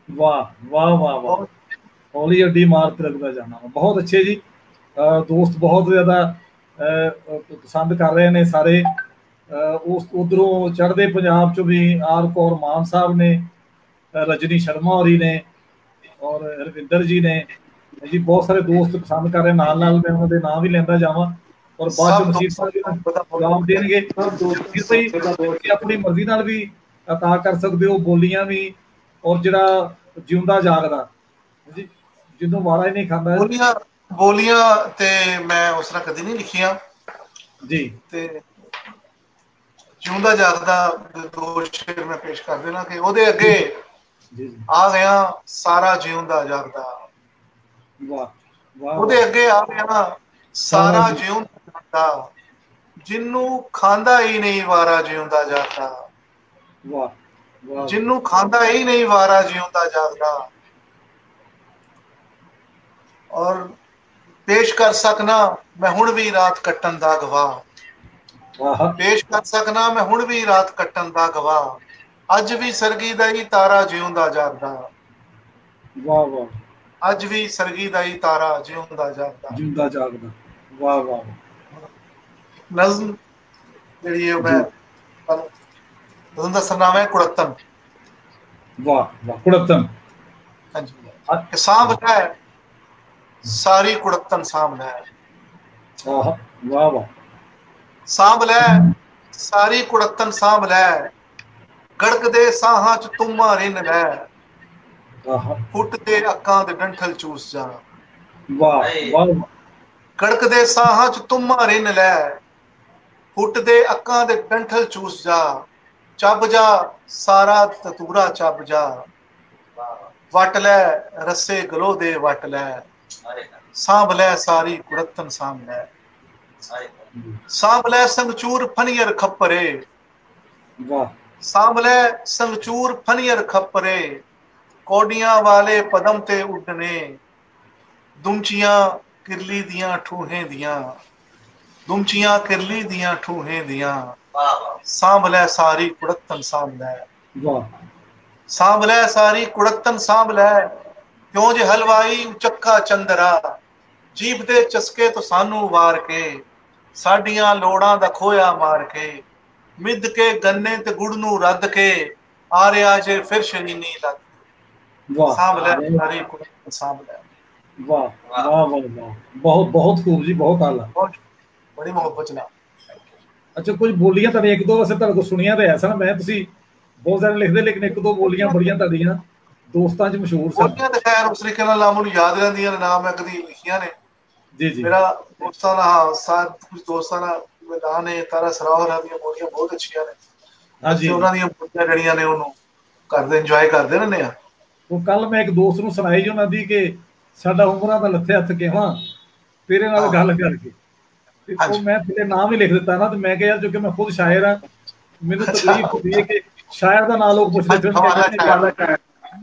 ਵਾਹ ਵਾਹ ਵਾਹ ਵਾਹ, ਹੌਲੀ ਅੱਡੀ ਮਾਰ, ਤਿੜਕਦਾ ਜਾਨਾ ਵਾ। ਬਹੁਤ ਅੱਛੇ ਜੀ। ਦੋਸਤ ਬਹੁਤ ਜ਼ਿਆਦਾ ਪਸੰਦ ਕਰ ਰਹੇ ਨੇ ਸਾਰੇ। ਉਸ ਉਧਰੋਂ ਚੜ੍ਹਦੇ ਪੰਜਾਬ ਚੋਂ ਵੀ ਆਰ ਕੌਰ ਮਾਨ ਸਾਹਿਬ ਨੇ, ਰਜਨੀ ਸ਼ਰਮਾ ਹੋਰੀ ਨੇ, ਔਰ ਰਵਿੰਦਰ ਜੀ ਨੇ ਜੀ। ਬਹੁਤ ਸਾਰੇ ਦੋਸਤ ਪਸੰਦ ਕਰ ਰਹੇ। ਨਾਲ ਨਾਲ ਮੈਂ ਉਹਨਾਂ ਦੇ ਨਾਮ ਵੀ ਲੈਂਦਾ ਜਾਵਾਂ, ਔਰ ਬਾਅਦ ਚ ਨਸੀਬ ਸਾਹਿਬ ਜਵਾਬ ਦੇਣਗੇ। ਆਪਣੀ ਮਰਜ਼ੀ ਨਾਲ ਵੀ ਅਤਾ ਕਰ ਸਕਦੇ ਹੋ ਬੋਲੀਆਂ ਵੀ, ਔਰ ਜਿਹੜਾ ਜਿਉਂਦਾ ਜਾਗਦਾ ਜੀ, ਜਿਹਨੂੰ ਮਾਰਾ ਹੀ ਨਹੀਂ ਖਾਂਦਾ। ਬੋਲੀਆਂ ਤੇ ਮੈਂ ਉਸ ਤਰ੍ਹਾਂ ਕਦੀ ਨਹੀਂ ਲਿਖੀਆਂ ਜੀ, ਤੇ ਜਿਉਂਦਾ ਜਾਗਦਾ ਦੋ ਸ਼ੇਰ ਮੈਂ ਪੇਸ਼ ਕਰ ਦੇਣਾ ਕਿ ਉਹਦੇ ਅੱਗੇ ਆ ਗਿਆ ਸਾਰਾ ਜਿਉਂਦਾ ਜਾਗਦਾ। ਉਹਦੇ ਅੱਗੇ ਆ ਗਿਆ ਸਾਰਾ ਜਿਉਂਦਾ ਜਾਗਦਾ, ਜਿਹਨੂੰ ਖਾਂਦਾ ਹੀ ਨਹੀਂ ਵਾਰਾ ਜਿਉਂਦਾ ਜਾਗਦਾ। ਜਿਹਨੂੰ ਖਾਂਦਾ ਹੀ ਨਹੀਂ ਵਾਰਾ ਜਿਉਂਦਾ ਜਾਗਦਾ। ਔਰ ਪੇਸ਼ ਕਰ ਸਕਣਾ ਮੈਂ ਹੁਣ ਵੀ ਰਾਤ ਕੱਟਣ ਦਾ ਗਵਾਹ, ਪੇਸ਼ ਕਰ ਸਕਣਾ ਮੈਂ ਹੁਣ ਵੀ ਰਾਤ ਕੱਟਣ ਦਾ ਗਵਾਹ, ਅੱਜ ਵੀ ਸਰਗੀ ਦਾ ਹੀ ਤਾਰਾ ਜਿਉਂਦਾ ਜਾਗਦਾ। ਵਾਹ ਵਾਹ। ਅੱਜ ਵੀ ਸਰਗੀ ਦਾ ਹੀ ਤਾਰਾ ਜਿਉਂਦਾ ਜਾਗਦਾ, ਜਿਉਂਦਾ ਜਾਗਦਾ। ਵਾਹ ਵਾਹ। ਨਜ਼ਮ ਜਿਹੜੀ ਹੈ ਮੈਂ ਨਜ਼ਮ ਦਾ ਸਰਨਾਮਾ ਹੈ ਕੁੜੱਤਨ। ਵਾਹ ਵਾਹ, ਕੁੜੱਤਨ। ਹਾਂਜੀ। ਸਾਂਭ ਲੈ ਸਾਰੀ ਕੁੜੱਤਨ ਸਾਂਭ ਲੈ। ਵਾਹ ਵਾਹ। ਸਾਂਭ ਲੈ ਸਾਰੀ ਕੁੜੱਤਨ ਸਾਂਭ ਲੈ, ਗੜਕਦੇ ਸਾਹਾਂ ਚ ਤੁਮਾਂ ਰਿੰਨ ਲੈ, ਫੁੱਟਦੇ ਅੱਖਾਂ ਦੇ ਡੰਠਲ ਚੂਸ ਜਾ। ਵਾਹ ਵਾਹ। ਗੜਕਦੇ ਸਾਹਾਂ ਚ ਤੁਮਾਂ ਰਿੰਨ ਲੈ, ਫੁੱਟਦੇ ਅੱਖਾਂ ਦੇ ਡੰਠਲ ਚੂਸ ਜਾ, ਚੱਬ ਜਾ ਸਾਰਾ ਤਤੂਰਾ ਚੱਬ ਜਾ, ਵਟ ਲੈ ਰੱਸੇ ਗਲੋ ਦੇ ਵਟ ਲੈ, ਸਾਂਭ ਲੈ ਸਾਰੀ ਕੁੜੱਤਨ ਸਾਂਭ ਲੈ। ਸਾਂਭ ਲੈ ਸੰਗਚੂਰ ਫਨੀਅਰ ਖੱਪਰੇ, ਸਾਂਭ ਲੈ ਸੰਗਚੂਰ ਫਨੀਅਰ ਖੱਪਰੇ, ਕੋਡੀਆਂ ਵਾਲੇ ਪਦਮ ਤੇ ਉੱਡਨੇ, ਦੁਮਚੀਆਂ ਕਿਰਲੀ ਦੀਆਂ ਠੂਹੇ ਦੀਆਂ, ਦੁਮਚੀਆਂ ਕਿਰਲੀ ਦੀਆਂ ਠੂਹੇ ਦੀਆਂ, ਸਾਂਭ ਲੈ ਸਾਰੀ ਕੁੜੱਤਨ ਸਾਂਭ ਲੈ। ਸਾਂਭ ਲੈ ਸਾਰੀ ਕੁੜੱਤਨ ਸਾਂਭ ਲੈ, ਕਿਉਂ ਜੇ ਹਲਵਾਈ ਚੱਕਾ ਚੰਦਰਾ, ਜੀਭ ਦੇ ਚਸਕੇ ਤੋਂ ਸਾਨੂੰ ਵਾਰ ਕੇ, ਸਾਡੀਆਂ ਲੋੜਾਂ ਦਾ ਖੋਇਆ ਮਾਰ ਕੇ, ਮਿੱਧ ਕੇ ਗੰਨੇ ਤੇ ਗੁੜ ਨੂੰ ਰੱਦ ਕੇ, ਆ ਰਿਹਾ ਜੇ ਫਿਰ ਸ਼ਨੀਨੀ ਲੱਗ। वाह ਸਾਂਭ ਲੈ ਸਾਰੀ ਕੁੜੀ ਸਾਂਭ ਲੈ। वाह वाह वाह वाह, बहुत बहुत खूब जी, बहुत आला। ਬੜੀ ਮੁਹੱਬਤ ਨਾਲ। अच्छा कुछ बोलियां तुहाडे एक दो वैसे तुहाडे कोल सुनियां ते है सन, मैं तुसी बहुत सारे लिखदे, लेकिन एक दो बोलियां बड़ियां तुहाडियां ਦੋਸਤਾਂ 'ਚ ਮਸ਼ਹੂਰ ਸਨ। ਬੋਲੀਆਂ ਤੇ ਖੈਰ ਉਸ ਤਰੀਕੇ ਨਾਲ ਨਾ ਮੈਨੂੰ ਯਾਦ ਰਹਿੰਦੀਆਂ ਨੇ, ਨਾ ਮੈਂ ਕਦੀ ਲਿਖੀਆਂ ਨੇ। ਜੀ ਜੀ, ਮੇਰਾ ਦੋਸਤਾਂ ਨਾਲ ਸਾਥ, ਕੁਝ ਦੋਸਤਾਂ ਨਾਲ ਮੈਦਾਨ ਨੇ, ਤਾਰਾ ਸਰਾਹ ਦੀਆਂ ਬੋਲੀਆਂ ਬਹੁਤ ਅੱਛੀਆਂ ਨੇ। ਹਾਂਜੀ, ਉਹਨਾਂ ਦੀਆਂ ਬੋਲੀਆਂ ਜਿਹੜੀਆਂ ਨੇ ਉਹਨੂੰ ਕਰਦੇ, ਇੰਜੋਏ ਕਰਦੇ ਰਹਿੰਦੇ ਆ। ਉਹ ਕੱਲ ਮੈਂ ਇੱਕ ਦੋਸਤ ਨੂੰ ਸੁਣਾਈ ਜੀ ਉਹਨਾਂ ਦੀ ਕਿ ਸਾਡਾ ਉਮਰਾਂ ਦਾ ਲੱਥੇ ਹੱਥ ਕਿਹਾਂ ਤੇਰੇ ਨਾਲ ਗੱਲ ਕਰਕੇ, ਤੇ ਉਹ ਮੈਂ ਤੇਰੇ ਨਾਮ ਹੀ ਲਿਖ ਦਿੱਤਾ ਨਾ। ਤੇ ਮੈਂ ਕਿਹਾ ਯਾਰ, ਜੋ ਕਿ ਮੈਂ ਖੁਦ ਸ਼ਾਇਰ ਹਾਂ, ਮੈਨੂੰ ਤਕਲੀਫ ਹੁੰਦੀ ਹੈ ਕਿ ਸ਼ਾਇਰ ਦਾ ਨਾਂ ਲੋਕ ਪੁੱਛਦੇ ਫਿਰ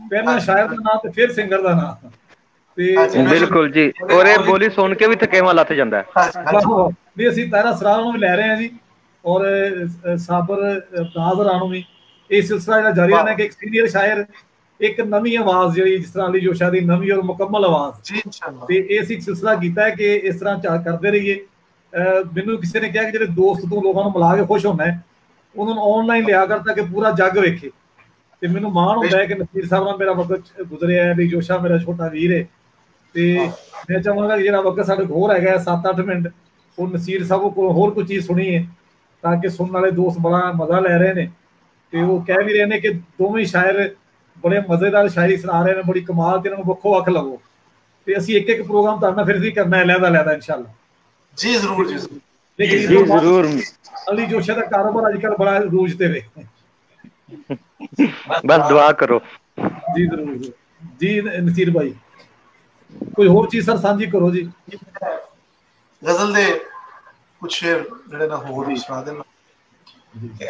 ਪਹਿਲਾਂ ਸ਼ਾਇਰ ਦਾ ਨਾਂ ਤੇ ਫਿਰ ਸਿੰਗਰ ਦਾ ਨਾਂ। ਤੇ ਬਿਲਕੁਲ ਜੀ, ਔਰ ਇਹ ਬੋਲੀ ਸੁਣ ਕੇ ਵੀ ਥਕੇਵਾਂ ਲੱਥ ਜਾਂਦਾ ਹੈ। ਵੀ ਅਸੀਂ ਤਾਰਾ ਸਰਾਹ ਨੂੰ ਵੀ ਲੈ ਰਹੇ ਹਾਂ ਜੀ, ਔਰ ਸਾਬਰ ਨਾਜ਼ਰ ਨੂੰ ਵੀ। ਇਹ ਸਿਲਸਿਲਾ ਜਿਹੜਾ ਜਾਰੀ ਰਹਿਣਾ ਕਿ ਇੱਕ ਸੀਨੀਅਰ ਸ਼ਾਇਰ, ਇੱਕ ਨਵੀਂ ਆਵਾਜ਼ ਜਿਹੜੀ ਜਿਸ ਤਰ੍ਹਾਂ ਅਲੀ ਜੋਸ਼ਾ ਦੀ ਨਵੀਂ ਔਰ ਮੁਕੰਮਲ ਆਵਾਜ਼, ਤੇ ਇਹ ਅਸੀਂ ਸਿਲਸਿਲਾ ਕੀਤਾ ਹੈ ਕਿ ਇਸ ਤਰ੍ਹਾਂ ਕਰਦੇ ਰਹੀਏ। ਮੈਨੂੰ ਕਿਸੇ ਨੇ ਕਿਹਾ ਕਿ ਜਿਹੜੇ ਦੋਸਤ ਤੂੰ ਲੋਕਾਂ ਨੂੰ ਮਿਲਾ ਕੇ ਖੁਸ਼ ਹੋਣਾ ਹੈ, ਉਹਨਾਂ ਨੂੰ ਆਨਲਾਈਨ ਲਿਆ ਕਰ ਤਾਂ ਕਿ ਪੂਰਾ ਜੱਗ ਵੇਖੇ। ਤੇ ਮੈਨੂੰ ਮਾਣ ਹੁੰਦਾ ਹੈ ਕਿ ਨਸੀਰ ਸਾਹਿਬ ਨਾਲ ਮੇਰਾ ਵਕਤ ਗੁਜ਼ਰਿਆ ਹੈ, ਅਲੀ ਜੋਸ਼ਾ ਮੇਰਾ ਛੋਟਾ ਵੀਰ ਹੈ। ਤੇ ਮੈਂ ਚਾਹਾਂਗਾ ਕਿ ਜਿਹੜਾ ਵਕਤ ਸਾਡੇ ਹੋਰ ਹੈਗਾ 7-8 ਮਿੰਟ, ਉਹ ਨਸੀਰ ਸਾਹਿਬ ਕੋਲ ਹੋਰ ਕੋਈ ਚੀਜ਼ ਸੁਣੀਏ, ਤਾਂ ਕਿ ਸੁਣਨ ਵਾਲੇ ਦੋਸਤ ਬੜਾ ਮਜ਼ਾ ਲੈ ਰਹੇ ਨੇ। ਤੇ ਉਹ ਕਹਿ ਵੀ ਰਹੇ ਨੇ ਕਿ ਦੋਵੇਂ ਸ਼ਾਇਰ ਬੜੇ ਮਜ਼ੇਦਾਰ ਸ਼ਾਇਰੀ ਸੁਣਾ ਰਹੇ ਨੇ, ਬੜੀ ਕਮਾਲ, ਤੇ ਇਹਨਾਂ ਨੂੰ ਵੱਖੋ ਵੱਖ ਲਵੋ। ਤੇ ਅਸੀਂ ਇੱਕ ਇੱਕ ਪ੍ਰੋਗਰਾਮ ਤੁਹਾਡੇ ਨਾਲ ਫਿਰ ਵੀ ਕਰਨਾ ਹੈ, ਲਹਿਦਾ ਇਨਸ਼ਾਅੱਲਾ। ਜੀ ਜ਼ਰੂਰ ਜੀ ਜ਼ਰੂਰ। ਅਲੀ ਜੋਸ਼ਾ ਦਾ ਕਾਰੋਬਾਰ ਅੱਜ ਕੱਲ੍ਹ ਬੜਾ ਰੂਜ ਤੇ ਵੇ, ਬਸ ਦੁਆ ਕਰੋ। ਜੀ ਜ਼ਰੂਰ ਜੀ। ਨਸੀਰ ਭਾਈ ਕੋਈ ਹੋਰ ਚੀਜ਼ ਸਰ ਸਾਂਝੀ ਕਰੋ ਜੀ। ਗਜ਼ਲ ਦੇ ਕੁਛ ਸ਼ੇਰ ਜਿਹੜੇ ਨਾ ਹੋਰ ਸੁਣਾ ਦੇਣਾ।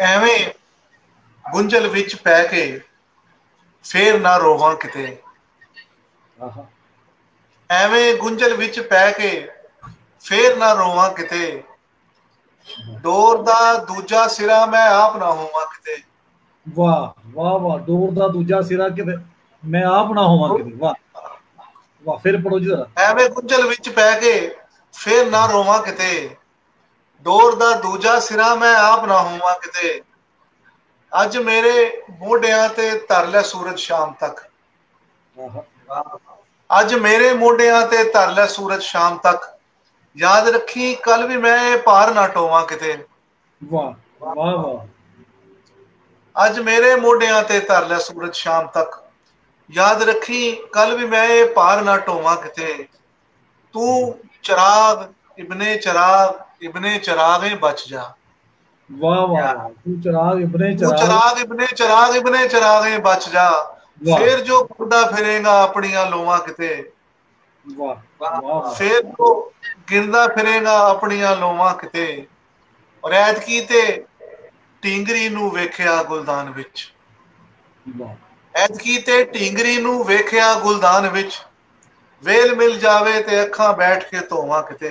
ਐਵੇਂ ਗੁੰਝਲ ਵਿੱਚ ਪੈ ਕੇ ਫੇਰ ਨਾ ਰੋਵਾਂ ਕਿਤੇ, ਐਵੇਂ ਗੁੰਝਲ ਵਿੱਚ ਪੈ ਕੇ ਫੇਰ ਨਾ ਰੋਵਾਂ ਕਿਤੇ, ਡੋਰ ਦਾ ਦੂਜਾ ਸਿਰਾ ਮੈਂ ਆਪ ਨਾ ਹੋਵਾਂ ਕਿਤੇ। ਵਾਹ ਵਾਹ ਵਾਹ, ਡੋਰ ਦਾ ਦੂਜਾ ਸਿਰਾ ਕਿਤੇ ਮੈਂ ਆਪ ਨਾ ਹੋਵਾਂ ਕਿਤੇ। ਵਾਹ ਵਾਹ, ਫਿਰ ਪੜੋ ਜੀ ਜ਼ਰਾ। ਐਵੇਂ ਗੁੰਝਲ ਵਿੱਚ ਪੈ ਕੇ ਫੇਰ ਨਾ ਰੋਵਾਂ ਕਿਤੇ, ਡੋਰ ਦਾ ਦੂਜਾ ਸਿਰਾ ਮੈਂ ਆਪ ਨਾ ਹੋਵਾਂ ਕਿਤੇ। ਅੱਜ ਮੇਰੇ ਮੋਢਿਆਂ ਤੇ ਧਰ ਲੈ ਸੂਰਜ ਸ਼ਾਮ ਤੱਕ, ਅੱਜ ਮੇਰੇ ਮੋਢਿਆਂ ਤੇ ਧਰ ਲੈ ਸੂਰਜ ਸ਼ਾਮ ਤੱਕ, ਯਾਦ ਰੱਖੀ ਕੱਲ ਵੀ ਮੈਂ ਇਹ ਭਾਰ ਨਾ ਢੋਵਾਂ ਕਿਤੇ। ਵਾਹ ਵਾਹ ਵਾਹ, ਅੱਜ ਮੇਰੇ ਮੋਢਿਆਂ ਤੇ ਧਰ ਲੈ ਸੂਰਜ ਸ਼ਾਮ ਤੱਕ, ਯਾਦ ਰੱਖੀ ਕੱਲ ਵੀ ਮੈਂ ਇਹ ਭਾਰ ਨਾ ਢੋਵਾਂ ਕਿਤੇ। ਤੂੰ ਚਿਰਾਗ ਇਬਨੇ ਚਰਾਗੇ ਬਚ ਜਾ। ਵਾਹ ਵਾਹ, ਤੂੰ ਚਿਰਾਗ ਇਬਨੇ ਚਰਾਗੇ ਬਚ ਜਾ, ਫੇਰ ਜੋ ਖੁਦਾ ਫਿਰੇਗਾ ਆਪਣੀਆਂ ਲੋਵਾਂ ਕਿਤੇ। ਵਾਹ, ਫੇਰ ਜੋ ਗਿਰਦਾ ਫਿਰੇਗਾ ਆਪਣੀਆਂ ਲੋਵਾਂ ਕਿਤੇ। ਔਰ ਐਤਕੀ ਤੇ ਢੀਂਗਰੀ ਨੂੰ ਵੇਖਿਆ ਗੁਲਦਾਨ ਵਿੱਚ, ਐਤਕੀ ਤੇ ਢੀਂਗਰੀ ਨੂੰ ਵੇਖਿਆ ਗੁਲਦਾਨ ਵਿੱਚ, ਵੇਲ ਮਿਲ ਜਾਵੇ ਤੇ ਅੱਖਾਂ ਬੈਠ ਕੇ ਧੋਵਾਂ ਕਿਤੇ।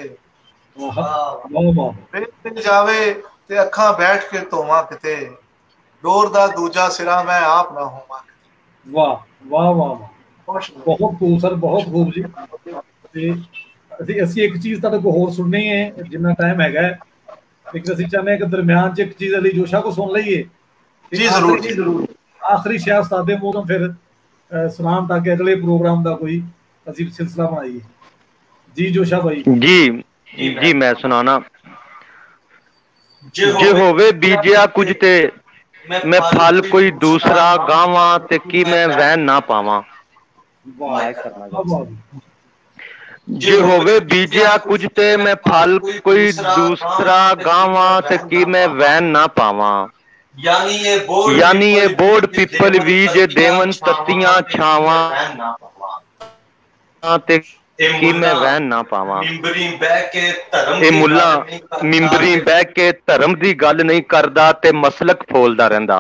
ਵੇਲ ਮਿਲ ਜਾਵੇ ਤੇ ਅੱਖਾਂ ਬੈਠ ਕੇ ਧੋਵਾਂ ਕਿਤੇ, ਡੋਰ ਦਾ ਦੂਜਾ ਸਿਰਾ ਮੈਂ ਆਪ ਨਾ ਹੋਵਾਂ। ਵਾਹ ਵਾਹ ਵਾਹ, ਬਹੁਤ ਖੂਬ ਸਰ, ਬਹੁਤ ਖੂਬ ਜੀ। ਤੇ ਅਸੀਂ ਇੱਕ ਚੀਜ਼ ਤੁਹਾਡੇ ਕੋਲ ਹੋਰ ਸੁਣਨੀ ਹੈ, ਜਿੰਨਾ ਟਾਈਮ ਹੈਗਾ, ਲੇਕਿਨ ਅਸੀਂ ਚਾਹੁੰਦੇ ਹਾਂ ਕਿ ਦਰਮਿਆਨ 'ਚ ਇੱਕ ਚੀਜ਼ ਅਲੀ ਜੋਸ਼ਾ ਕੋ ਸੁਣ ਲਈਏ। ਜੀ ਜ਼ਰੂਰ ਜੀ ਜ਼ਰੂਰ। ਆਖਰੀ ਸ਼ਾਇਦ ਉਸਤਾਦੇ ਮੂੰਹ ਤੋਂ ਫਿਰ ਸੁਣਾਉਣ ਤਾਂ ਕਿ ਅਗਲੇ ਪ੍ਰੋਗਰਾਮ ਦਾ ਕੋਈ ਅਸੀਂ ਸਿਲਸਿਲਾ ਬਣਾਈਏ। ਜੀ ਜੋਸ਼ਾ ਭਾਈ। ਜੀ ਮੈਂ ਸੁਣਾਣਾ। ਜੇ ਹੋਵੇ ਬੀਜਿਆ ਕੁਝ ਤੇ ਮੈਂ ਫਲ ਕੋਈ ਦੂਸਰਾ ਗਾਵਾਂ, ਤੇ ਕੀ ਮੈਂ ਵਹਿਣ ਨਾ ਪਾਵਾਂ। ਜੇ ਹੋਵੇ ਬੀਜਿਆ ਕੁਝ ਤੇ ਮੈਂ ਫਲ ਕੋਈ ਦੂਸਰਾ ਗਾਵਾਂ, ਤੇ ਕੀ ਮੈਂ ਵਹਿਣ ਨਾ ਪਾਵਾਂ। ਯਾਨੀ ਇਹ ਬੋੜ ਪਿੱਪਲ ਵੀ ਜੇ ਦੇਵਨ ਤੱਤੀਆਂ ਛਾਵਾਂ, ਤੇ ਕੀ ਮੈਂ ਵਹਿਣ ਨਾ ਪਾਵਾਂ। ਇਹ ਮੁੱਲਾ ਮਿੰਬਰੀ ਬਹਿ ਕੇ ਧਰਮ ਦੀ ਗੱਲ ਨਹੀਂ ਕਰਦਾ ਤੇ ਮਸਲਕ ਫੋਲਦਾ ਰਹਿੰਦਾ।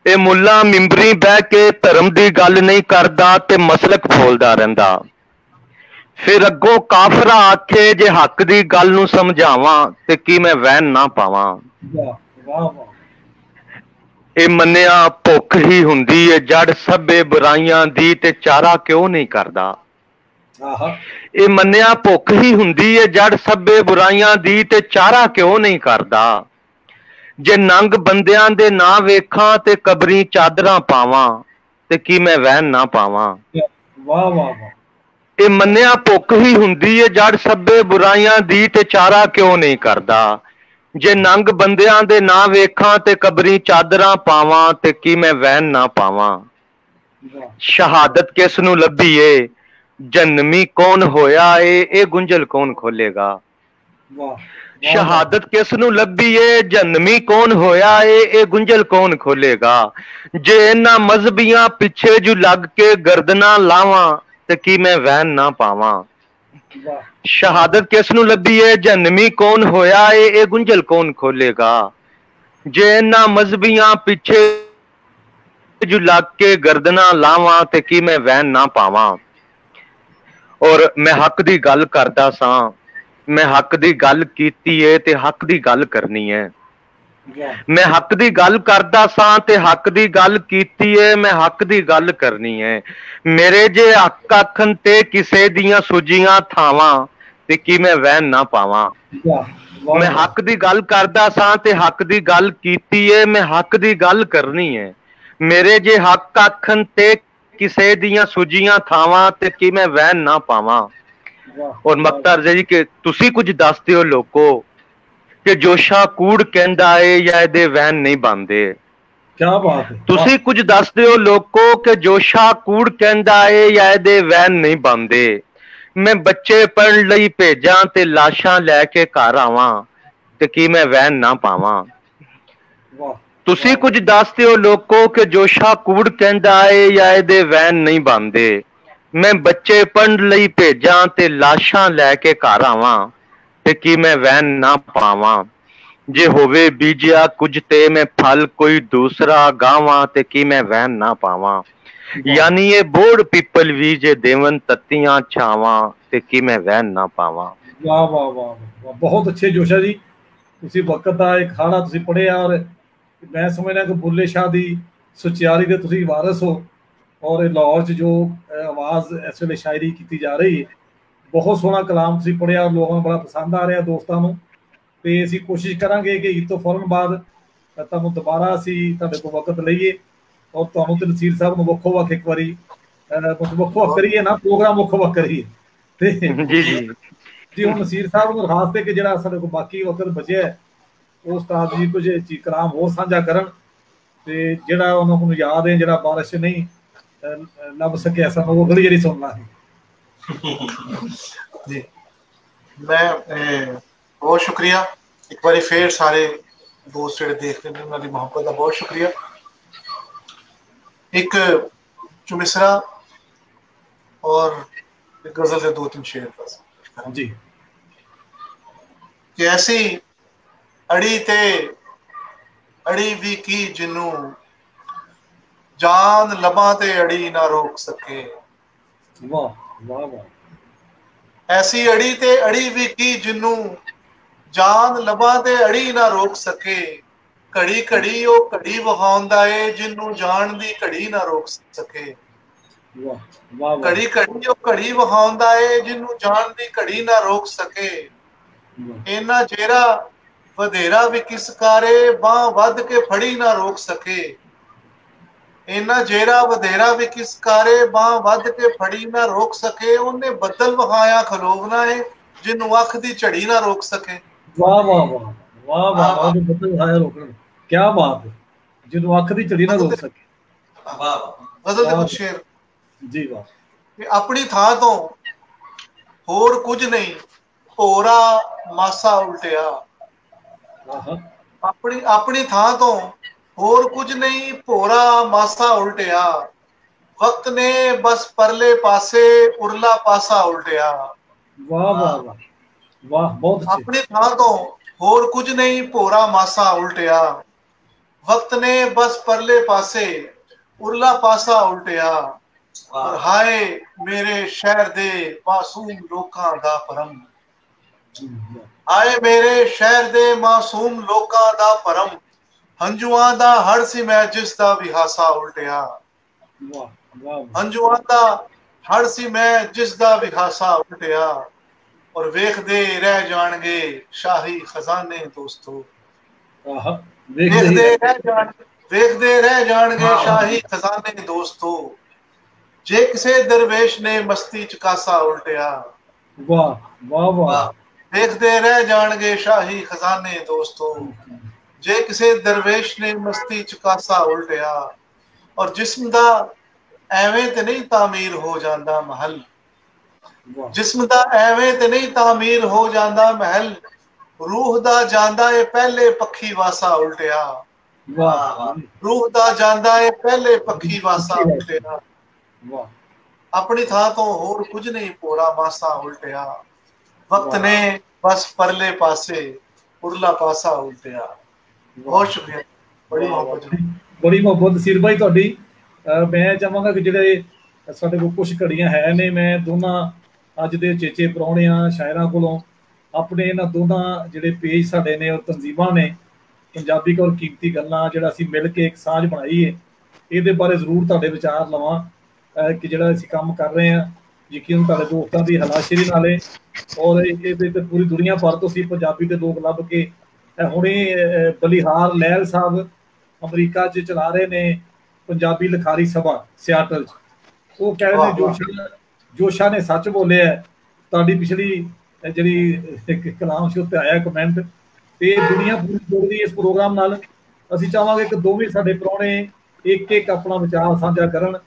ਇਹ ਮੁੱਲਾ ਮਿੰਬਰੀ ਬਹਿ ਕੇ ਧਰਮ ਦੀ ਗੱਲ ਨਹੀਂ ਕਰਦਾ ਤੇ ਮਸਲਕ ਫੋਲਦਾ ਰਹਿੰਦਾ। ਫਿਰ ਅੱਗੋਂ ਕਾਫਰਾ ਆਖੇ ਜੇ ਹੱਕ ਦੀ ਗੱਲ ਨੂੰ ਸਮਝਾਵਾਂ, ਤੇ ਕੀ ਮੈਂ ਵਹਿਣ ਨਾ ਪਾਵਾਂ। ਇਹ ਮੰਨਿਆ ਭੁੱਖ ਹੀ ਹੁੰਦੀ ਏ ਜੜ ਸਭੇ ਬੁਰਾਈਆਂ ਦੀ, ਤੇ ਚਾਰਾ ਕਿਉਂ ਨਹੀਂ ਕਰਦਾ। ਇਹ ਮੰਨਿਆ ਭੁੱਖ ਹੀ ਹੁੰਦੀ ਏ ਜੜ ਸਭੇ ਬੁਰਾਈਆਂ ਦੀ, ਤੇ ਚਾਰਾ ਕਿਉਂ ਨਹੀਂ ਕਰਦਾ। ਜੇ ਨੰਗ ਬੰਦਿਆਂ ਦੇ ਨਾ ਵੇਖਾਂ, ਤੇ ਕਬਰੀ ਚਾਦਰਾਂ ਪਾਵਾਂ, ਤੇ ਕੀ ਮੈਂ ਵਹਿਣ ਨਾ ਪਾਵਾਂ। ਵਾਹ ਵਾਹ ਵਾਹ। ਇਹ ਮੰਨਿਆ ਭੁੱਖ ਹੀ ਹੁੰਦੀ ਏ ਜੜ ਸਭੇ ਬੁਰਾਈਆਂ ਦੀ, ਤੇ ਚਾਰਾ ਕਿਉਂ ਨਹੀਂ ਕਰਦਾ। ਜੇ ਨੰਗ ਬੰਦਿਆਂ ਦੇ ਨਾ ਵੇਖਾਂ, ਤੇ ਕਬਰੀ ਚਾਦਰਾਂ ਪਾਵਾਂ, ਤੇ ਕੀ ਮੈਂ ਵਹਿਣ ਨਾ ਪਾਵਾਂ। ਸ਼ਹਾਦਤ ਕਿਸ ਨੂੰ ਲੱਭੀ ਏ, ਜਨਮੀ ਕੌਣ ਹੋਇਆ ਏ, ਇਹ ਗੁੰਝਲ ਕੌਣ ਖੋਲੇਗਾ। ਸ਼ਹਾਦਤ ਕਿਸ ਨੂੰ ਲੱਭੀ ਏ, ਜਨਮੀ ਕੌਣ ਹੋਇਆ ਏ, ਇਹ ਗੁੰਝਲ ਕੌਣ ਖੋਲੇਗਾ। ਜੇ ਇਹਨਾਂ ਮਜ਼ਹਬੀਆਂ ਪਿੱਛੇ ਜੂ ਲੱਗ ਕੇ ਗਰਦਨਾਂ ਲਾਵਾਂ, ਤੇ ਕੀ ਮੈਂ ਵਹਿਣ ਨਾ ਪਾਵਾਂ। ਸ਼ਹਾਦਤ ਕਿਸ ਨੂੰ ਲੱਭੀ ਏ, ਜਨਮੀ ਕੌਣ ਹੋਇਆ ਏ, ਇਹ ਗੁੰਝਲ ਕੌਣ ਖੋਲੇਗਾ। ਜੇ ਇਹਨਾਂ ਮਜ਼ਹਬੀਆਂ ਪਿੱਛੇ ਜੂ ਲੱਗ ਕੇ ਗਰਦਨਾਂ ਲਾਵਾਂ, ਤੇ ਕੀ ਮੈਂ ਵਹਿਣ ਨਾ ਪਾਵਾਂ। ਔਰ ਮੈਂ ਹੱਕ ਦੀ ਗੱਲ ਕਰਦਾ ਸਾਂ, ਮੈਂ ਹੱਕ ਦੀ ਗੱਲ ਕੀਤੀ ਏ, ਤੇ ਹੱਕ ਦੀ ਗੱਲ ਕਰਨੀ ਹੈ। ਮੈਂ ਹੱਕ ਦੀ ਗੱਲ ਕਰਦਾ ਸਾਂ, ਤੇ ਹੱਕ ਦੀ ਗੱਲ ਕੀਤੀ ਏ, ਮੈਂ ਹੱਕ ਦੀ ਗੱਲ ਕਰਨੀ ਹੈ। ਮੇਰੇ ਜੇ ਹੱਕ ਆਖਣ ਤੇ ਕਿਸੇ ਦੀਆਂ ਸੁਜੀਆਂ ਥਾਵਾਂ, ਤੇ ਕੀ ਮੈਂ ਵਹਿਣ ਨਾ ਪਾਵਾਂ। ਮੈਂ ਹੱਕ ਦੀ ਗੱਲ ਕਰਦਾ ਸਾਂ, ਤੇ ਹੱਕ ਦੀ ਗੱਲ ਕੀਤੀ ਏ, ਮੈਂ ਹੱਕ ਦੀ ਗੱਲ ਕਰਨੀ ਹੈ। ਮੇਰੇ ਜੇ ਹੱਕ ਆਖਣ ਤੇ ਕਿਸੇ ਦੀਆਂ ਸੁਜੀਆਂ ਥਾਵਾਂ, ਤੇ ਕੀ ਮੈਂ ਵਹਿਣ ਨਾ ਪਾਵਾਂ। ਔਰ ਮਕਤਾ ਅਰਜ਼ ਜੀ ਕਿ ਤੁਸੀਂ ਕੁਝ ਦੱਸਦੇ ਹੋ ਲੋਕੋ, ਕਿ ਜੋਸ਼ਾ ਕੂੜ ਕਹਿੰਦਾ ਏ, ਜਾਂ ਇਹਦੇ ਵਹਿਣ ਨਹੀਂ ਬਣਦੇ। ਕਿਆ ਬਾਤ ਹੈ। ਤੁਸੀਂ ਕੁਝ ਦੱਸਦੇ ਹੋ ਲੋਕੋ, ਕਿ ਜੋਸ਼ਾ ਕੂੜ ਕਹਿੰਦਾ ਏ, ਜਾਂ ਇਹਦੇ ਵਹਿਣ ਨਹੀਂ ਬਣਦੇ। ਮੈਂ ਬੱਚੇ ਪੜ੍ਹਨ ਲਈ ਭੇਜਾਂ, ਤੇ ਲਾਸ਼ਾਂ ਲੈ ਕੇ ਘਰ ਆਵਾਂ, ਤੇ ਕੀ ਮੈਂ ਵਹਿਣ ਨਾ ਪਾਵਾਂ। ਤੁਸੀਂ ਕੁਝ ਦੱਸਦੇ ਹੋ ਲੋਕੋ, ਕਿ ਜੋਸ਼ਾ ਕੂੜ ਕਹਿੰਦਾ ਏ, ਜਾਂ ਇਹਦੇ ਵਹਿਣ ਨਹੀਂ ਬਣਦੇ। ਮੈਂ ਬੱਚੇ ਪੜ੍ਹਨ ਲਈ ਭੇਜਾਂ, ਤੇ ਲਾਸ਼ਾਂ ਲੈ ਕੇ ਘਰ ਆਵਾਂ, ਤੇ ਕੀ ਮੈਂ ਵਹਿਣ ਨਾ ਪਾਵਾਂ। ਜੇ ਹੋਵੇ ਬੀਜਿਆ ਕੁਝ, ਤੇ ਮੈਂ ਫਲ ਕੋਈ ਦੂਸਰਾ ਗਾਵਾਂ, ਤੇ ਕੀ ਮੈਂ ਵਹਿਣ ਨਾ ਪਾਵਾਂ। ਯਾਨੀ ਇਹ ਬੋੜ ਪੀਪਲ ਵੀ ਜੇ ਦੇਵਨ ਤੱਤੀਆਂ ਛਾਵਾਂ, ਤੇ ਕੀ ਮੈਂ ਵਹਿਣ ਨਾ ਪਾਵਾਂ। ਵਾਹ ਵਾਹ ਵਾਹ ਵਾਹ, ਬਹੁਤ ਅੱਛੇ ਜੋਸ਼ਾ ਜੀ। ਤੁਸੀਂ ਵਕਤ ਦਾ ਇੱਕ ਖਾਣਾ ਤੁਸੀਂ ਪੜ੍ਹਿਆ, ਔਰ ਮੈਂ ਸਮਝਦਾ ਕਿ ਬੁੱਲੇ ਸ਼ਾਹ ਦੀ ਸੁਚਿਆਰੀ ਦੇ ਤੁਸੀਂ ਵਾਰਿਸ ਹੋ। ਔਰ ਲਾਹੌਰ 'ਚ ਜੋ ਆਵਾਜ਼ ਇਸ ਵੇਲੇ ਸ਼ਾਇਰੀ ਕੀਤੀ ਜਾ ਰਹੀ ਹੈ, ਬਹੁਤ ਸੋਹਣਾ ਕਲਾਮ ਤੁਸੀਂ ਪੜ੍ਹਿਆ, ਲੋਕਾਂ ਨੂੰ ਬੜਾ ਪਸੰਦ ਆ ਰਿਹਾ, ਦੋਸਤਾਂ ਨੂੰ। ਤੇ ਅਸੀਂ ਕੋਸ਼ਿਸ਼ ਕਰਾਂਗੇ ਕਿ ਈਦ ਤੋਂ ਫੌਰਨ ਬਾਅਦ ਤੁਹਾਨੂੰ ਦੁਬਾਰਾ ਅਸੀਂ ਤੁਹਾਡੇ ਕੋਲ ਵਕਤ ਲਈਏ, ਔਰ ਤੁਹਾਨੂੰ ਤੇ ਨਸੀਰ ਸਾਹਿਬ ਨੂੰ ਵੱਖੋ ਵੱਖ ਇੱਕ ਵਾਰੀ ਵੱਖੋ ਵੱਖ ਕਰੀਏ ਨਾ, ਪ੍ਰੋਗਰਾਮ ਵੱਖੋ ਵੱਖ ਕਰੀਏ। ਤੇ ਜੀ ਹੁਣ ਨਸੀਰ ਸਾਹਿਬ ਨੂੰ ਦਰਖਾਸਤ ਹੈ ਕਿ ਜਿਹੜਾ ਸਾਡੇ ਕੋਲ ਬਾਕੀ ਵਕਤ ਬਚਿਆ, ਉਹ ਉਸਤਾਦ ਜੀ ਕੁਝ ਕਲਾਮ ਹੋਰ ਸਾਂਝਾ ਕਰਨ, ਤੇ ਜਿਹੜਾ ਉਹਨਾਂ ਨੂੰ ਯਾਦ ਹੈ, ਜਿਹੜਾ ਬਾਰਿਸ਼ ਨਹੀਂ ਲੱਭ ਸਕਿਆ ਸਾਨੂੰ, ਉਹ ਅਗਲੀ ਜਿਹੜੀ ਸੁਣਨਾ ਹੈ। ਜੀ ਮੈਂ ਬਹੁਤ ਸ਼ੁਕਰੀਆ ਇੱਕ ਵਾਰੀ ਫੇਰ ਸਾਰੇ ਦੋਸਤ ਜਿਹੜੇ ਦੇਖਦੇ ਨੇ, ਉਹਨਾਂ ਦੀ ਮੁਹੱਬਤ ਦਾ ਬਹੁਤ ਸ਼ੁਕਰੀਆ। ਇੱਕ ਚੁमिसरा और एक गजल से 2-3 शेर बस जी। कि ऐसी अड़ी ते अड़ी भी की जिन्नू जान लबा ते अड़ी ना रोक सके। वाह वाह वाह। ऐसी अड़ी ते अड़ी भी की जिन्नू जान लबा ते अड़ी ना रोक सके। घड़ी घड़ी ओ घड़ी वहांदा है जिन्नू जान दी घड़ी ना रोक सके। घड़ी घड़ी ओ घड़ी वहांदा है जिन्नू जान दी घड़ी ना रोक सके। इना जेरा वधेरा भी किस कारे बां वध के फड़ी ना रोक सके। इना जेरा वधेरा भी किस कारे बां वध के फड़ी ना रोक सके। उन्हें बदल वहाया खलोवना है जिन्नू अख दी झड़ी ना रोक सके। वाह वाह वाह वाह वाह, बदल वहाया रोकना, क्या बात है, जिन्नू अख दी झड़ी ना रोक सके। वाह गजल दे कुछ शेर जी। वाह। अपनी थां तो होर कुछ नहीं भोरा मासा उल्टिया। अपनी अपनी थां तो होर कुछ नहीं भोरा मासा उल्टिया। वक्त ने बस परले पासे उरला पासा उल्टिया। वाह वाह वाह वाह, बहुत अच्छे। अपनी थां तो होर कुछ नहीं भोरा मासा उल्टिया। वक्त ने बस परले पासे उरला पासा उल्टिया। और हाय मेरे शहर दे मासूम लोकां दा परम। हाय मेरे शहर दे मासूम लोकां दा परम। हंजुआं दा हड़ सी मैं जिस दा भी हासा उल्टिया। हंजुआं दा ਹੜ ਸੀ ਮੈਂ ਜਿਸ ਦਾ ਵਿਖਾਸਾ ਉਲਟਿਆ, ਔਰ ਵੇਖਦੇ ਰਹਿ ਜਾਣਗੇ ਸ਼ਾਹੀ ਖਜ਼ਾਨੇ ਦੋਸਤੋ। ਵੇਖਦੇ ਰਹਿ ਜਾਣਗੇ ਸ਼ਾਹੀ ਖਜ਼ਾਨੇ ਦੋਸਤੋ, ਜੇ ਕਿਸੇ ਦਰਵੇਸ਼ ਨੇ ਮਸਤੀ ਚ ਕਾਸਾ ਉਲਟਿਆ। ਵਾਹ ਵਾਹ ਵਾਹ। ਵੇਖਦੇ ਰਹਿ ਜਾਣਗੇ ਸ਼ਾਹੀ ਖਜ਼ਾਨੇ ਦੋਸਤੋ, ਜੇ ਕਿਸੇ ਦਰਵੇਸ਼ ਨੇ ਮਸਤੀ ਚ ਕਾਸਾ ਉਲਟਿਆ। ਔਰ ਜਿਸਮ ਦਾ ਐਵੇਂ ਤੇ ਨਹੀਂ ਤਾਮੀਰ ਹੋ ਜਾਂਦਾ ਮਹਿਲ, ਜਿਸਮ ਦਾ ਐਵੇਂ ਤੇ ਨਹੀਂ ਤਾਮੀਰ ਹੋ ਜਾਂਦਾ ਮਹਿਲ, ਰੂਹ ਦਾ ਜਾਂਦਾ ਏ ਪਹਿਲੇ ਪੱਖੀ ਵਾਸਾ ਉਲਟਿਆ। ਰੂਹ ਦਾ ਜਾਂਦਾ ਏ ਪਹਿਲੇ ਪੱਖੀ ਵਾਸਾ ਉਲਟਿਆ। ਆਪਣੀ ਥਾਂ ਤੋਂ ਹੋਰ ਕੁਝ ਨਹੀਂ ਪੋੜਾ ਮਾਸਾ ਉਲਟਿਆ, ਵਕਤ ਨੇ ਬਸ ਪਰਲੇ ਪਾਸੇ ਉਰਲਾ ਪਾਸਾ ਉਲਟਿਆ। ਬਹੁਤ ਸ਼ੁਕਰੀਆ, ਬੜੀ ਮੁਹੱਬਤ ਨਸੀਰ ਭਾਈ ਤੁਹਾਡੀ। ਮੈਂ ਚਾਹਾਂਗਾ ਕਿ ਜਿਹੜੇ ਸਾਡੇ ਕੋਲ ਕੁਛ ਘੜੀਆਂ ਹੈ ਨੇ, ਮੈਂ ਦੋਨਾਂ ਅੱਜ ਦੇ ਚੇਚੇ ਪ੍ਰਾਹੁਣਿਆਂ ਸ਼ਾਇਰਾਂ ਕੋਲੋਂ ਆਪਣੇ ਇਹਨਾਂ ਦੋਨਾਂ ਜਿਹੜੇ ਪੇਜ ਸਾਡੇ ਨੇ ਔਰ ਤਨਜ਼ੀਮਾਂ ਨੇ, ਪੰਜਾਬੀ ਔਰ ਕੀਮਤੀ ਗੱਲਾਂ, ਜਿਹੜਾ ਅਸੀਂ ਮਿਲ ਕੇ ਇੱਕ ਸਾਂਝ ਬਣਾਈ ਹੈ, ਇਹਦੇ ਬਾਰੇ ਜ਼ਰੂਰ ਤੁਹਾਡੇ ਵਿਚਾਰ ਲਵਾਂ ਕਿ ਜਿਹੜਾ ਅਸੀਂ ਕੰਮ ਕਰ ਰਹੇ ਹਾਂ ਯਕੀਨ ਤੁਹਾਡੇ ਦੋਸਤਾਂ ਦੀ ਹਲਾਸ਼ੇਰੀ ਨਾਲ ਹੈ। ਔਰ ਇਹਦੇ ਤੇ ਪੂਰੀ ਦੁਨੀਆ ਭਰ ਤੋਂ ਅਸੀਂ ਪੰਜਾਬੀ ਦੇ ਲੋਕ ਲੱਭ ਕੇ ਹੁਣੇ ਬਲੀਹਾਰ ਲਹਿਲ ਸਾਹਿਬ ਅਮਰੀਕਾ 'ਚ ਚਲਾ ਰਹੇ ਨੇ ਪੰਜਾਬੀ ਲਿਖਾਰੀ ਸਭਾ ਸਿਆਟਲ 'ਚ। ਉਹ ਕਹਿ ਰਹੇ ਨੇ ਜੋਸ਼ਾ ਨੇ ਸੱਚ ਬੋਲਿਆ। ਤੁਹਾਡੀ ਪਿਛਲੀ ਜਿਹੜੀ ਕਲਾਮ ਸੀ ਉੱਤੇ ਆਇਆ ਕਮੈਂਟ, ਤੇ ਦੁਨੀਆ ਪੂਰੀ ਜੁੜਦੀ ਇਸ ਪ੍ਰੋਗਰਾਮ ਨਾਲ। ਅਸੀਂ ਚਾਹਾਂਗੇ ਕਿ ਦੋਵੇਂ ਸਾਡੇ ਪ੍ਰਾਹੁਣੇ ਇੱਕ ਆਪਣਾ ਵਿਚਾਰ ਸਾਂਝਾ ਕਰਨ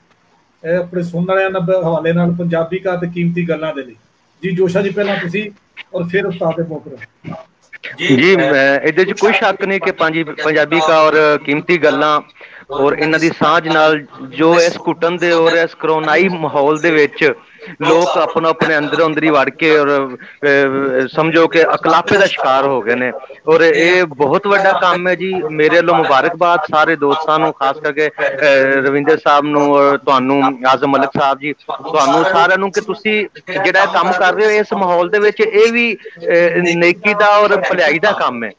ਆਪਣੇ ਸੁਣਨ ਵਾਲਿਆਂ ਦੇ ਹਵਾਲੇ ਨਾਲ ਪੰਜਾਬੀ ਕਾ ਤੇ ਕੀਮਤੀ ਗੱਲਾਂ ਦੇ ਲਈ। ਜੀ ਜੋਸ਼ਾ ਜੀ ਪਹਿਲਾਂ ਤੁਸੀਂ, ਔਰ ਫਿਰ ਉਸਤਾਦ ਮੋਕਰਮ। ਜੀ ਇਹਦੇ 'ਚ ਕੋਈ ਸ਼ੱਕ ਨਹੀਂ ਕਿ ਪੰਜਾਬੀ ਕਾ ਔਰ ਕੀਮਤੀ ਗੱਲਾਂ ਔਰ ਇਹਨਾਂ ਦੀ ਸਾਂਝ ਨਾਲ ਜੋ ਇਸ ਘੁੱਟਣ ਦੇ ਔਰ ਇਸ ਕਰੋਨਾਈ ਮਾਹੌਲ ਦੇ ਵਿੱਚ ਲੋਕ ਆਪਣਾ ਆਪਣੇ ਅੰਦਰੋਂ ਅੰਦਰੀ ਵੜ ਕੇ ਔਰ ਸਮਝੋ ਕਿ ਅਕਲਾਪੇ ਦਾ ਸ਼ਿਕਾਰ ਹੋ ਗਏ ਨੇ। ਔਰ ਇਹ ਬਹੁਤ ਵੱਡਾ ਕੰਮ ਹੈ ਜੀ। ਮੇਰੇ ਵੱਲੋਂ ਮੁਬਾਰਕਬਾਦ ਸਾਰੇ ਦੋਸਤਾਂ ਨੂੰ, ਖਾਸ ਕਰਕੇ ਰਵਿੰਦਰ ਸਾਹਿਬ ਨੂੰ ਔਰ ਤੁਹਾਨੂੰ ਆਜ਼ਮ ਮਲਿਕ ਸਾਹਿਬ ਜੀ, ਤੁਹਾਨੂੰ ਸਾਰਿਆਂ ਨੂੰ ਕਿ ਤੁਸੀਂ ਜਿਹੜਾ ਕੰਮ ਕਰ ਰਹੇ ਹੋ ਇਸ ਮਾਹੌਲ ਦੇ ਵਿੱਚ, ਇਹ ਵੀ ਨੇਕੀ ਦਾ ਔਰ ਭਲਾਈ ਦਾ ਕੰਮ ਹੈ।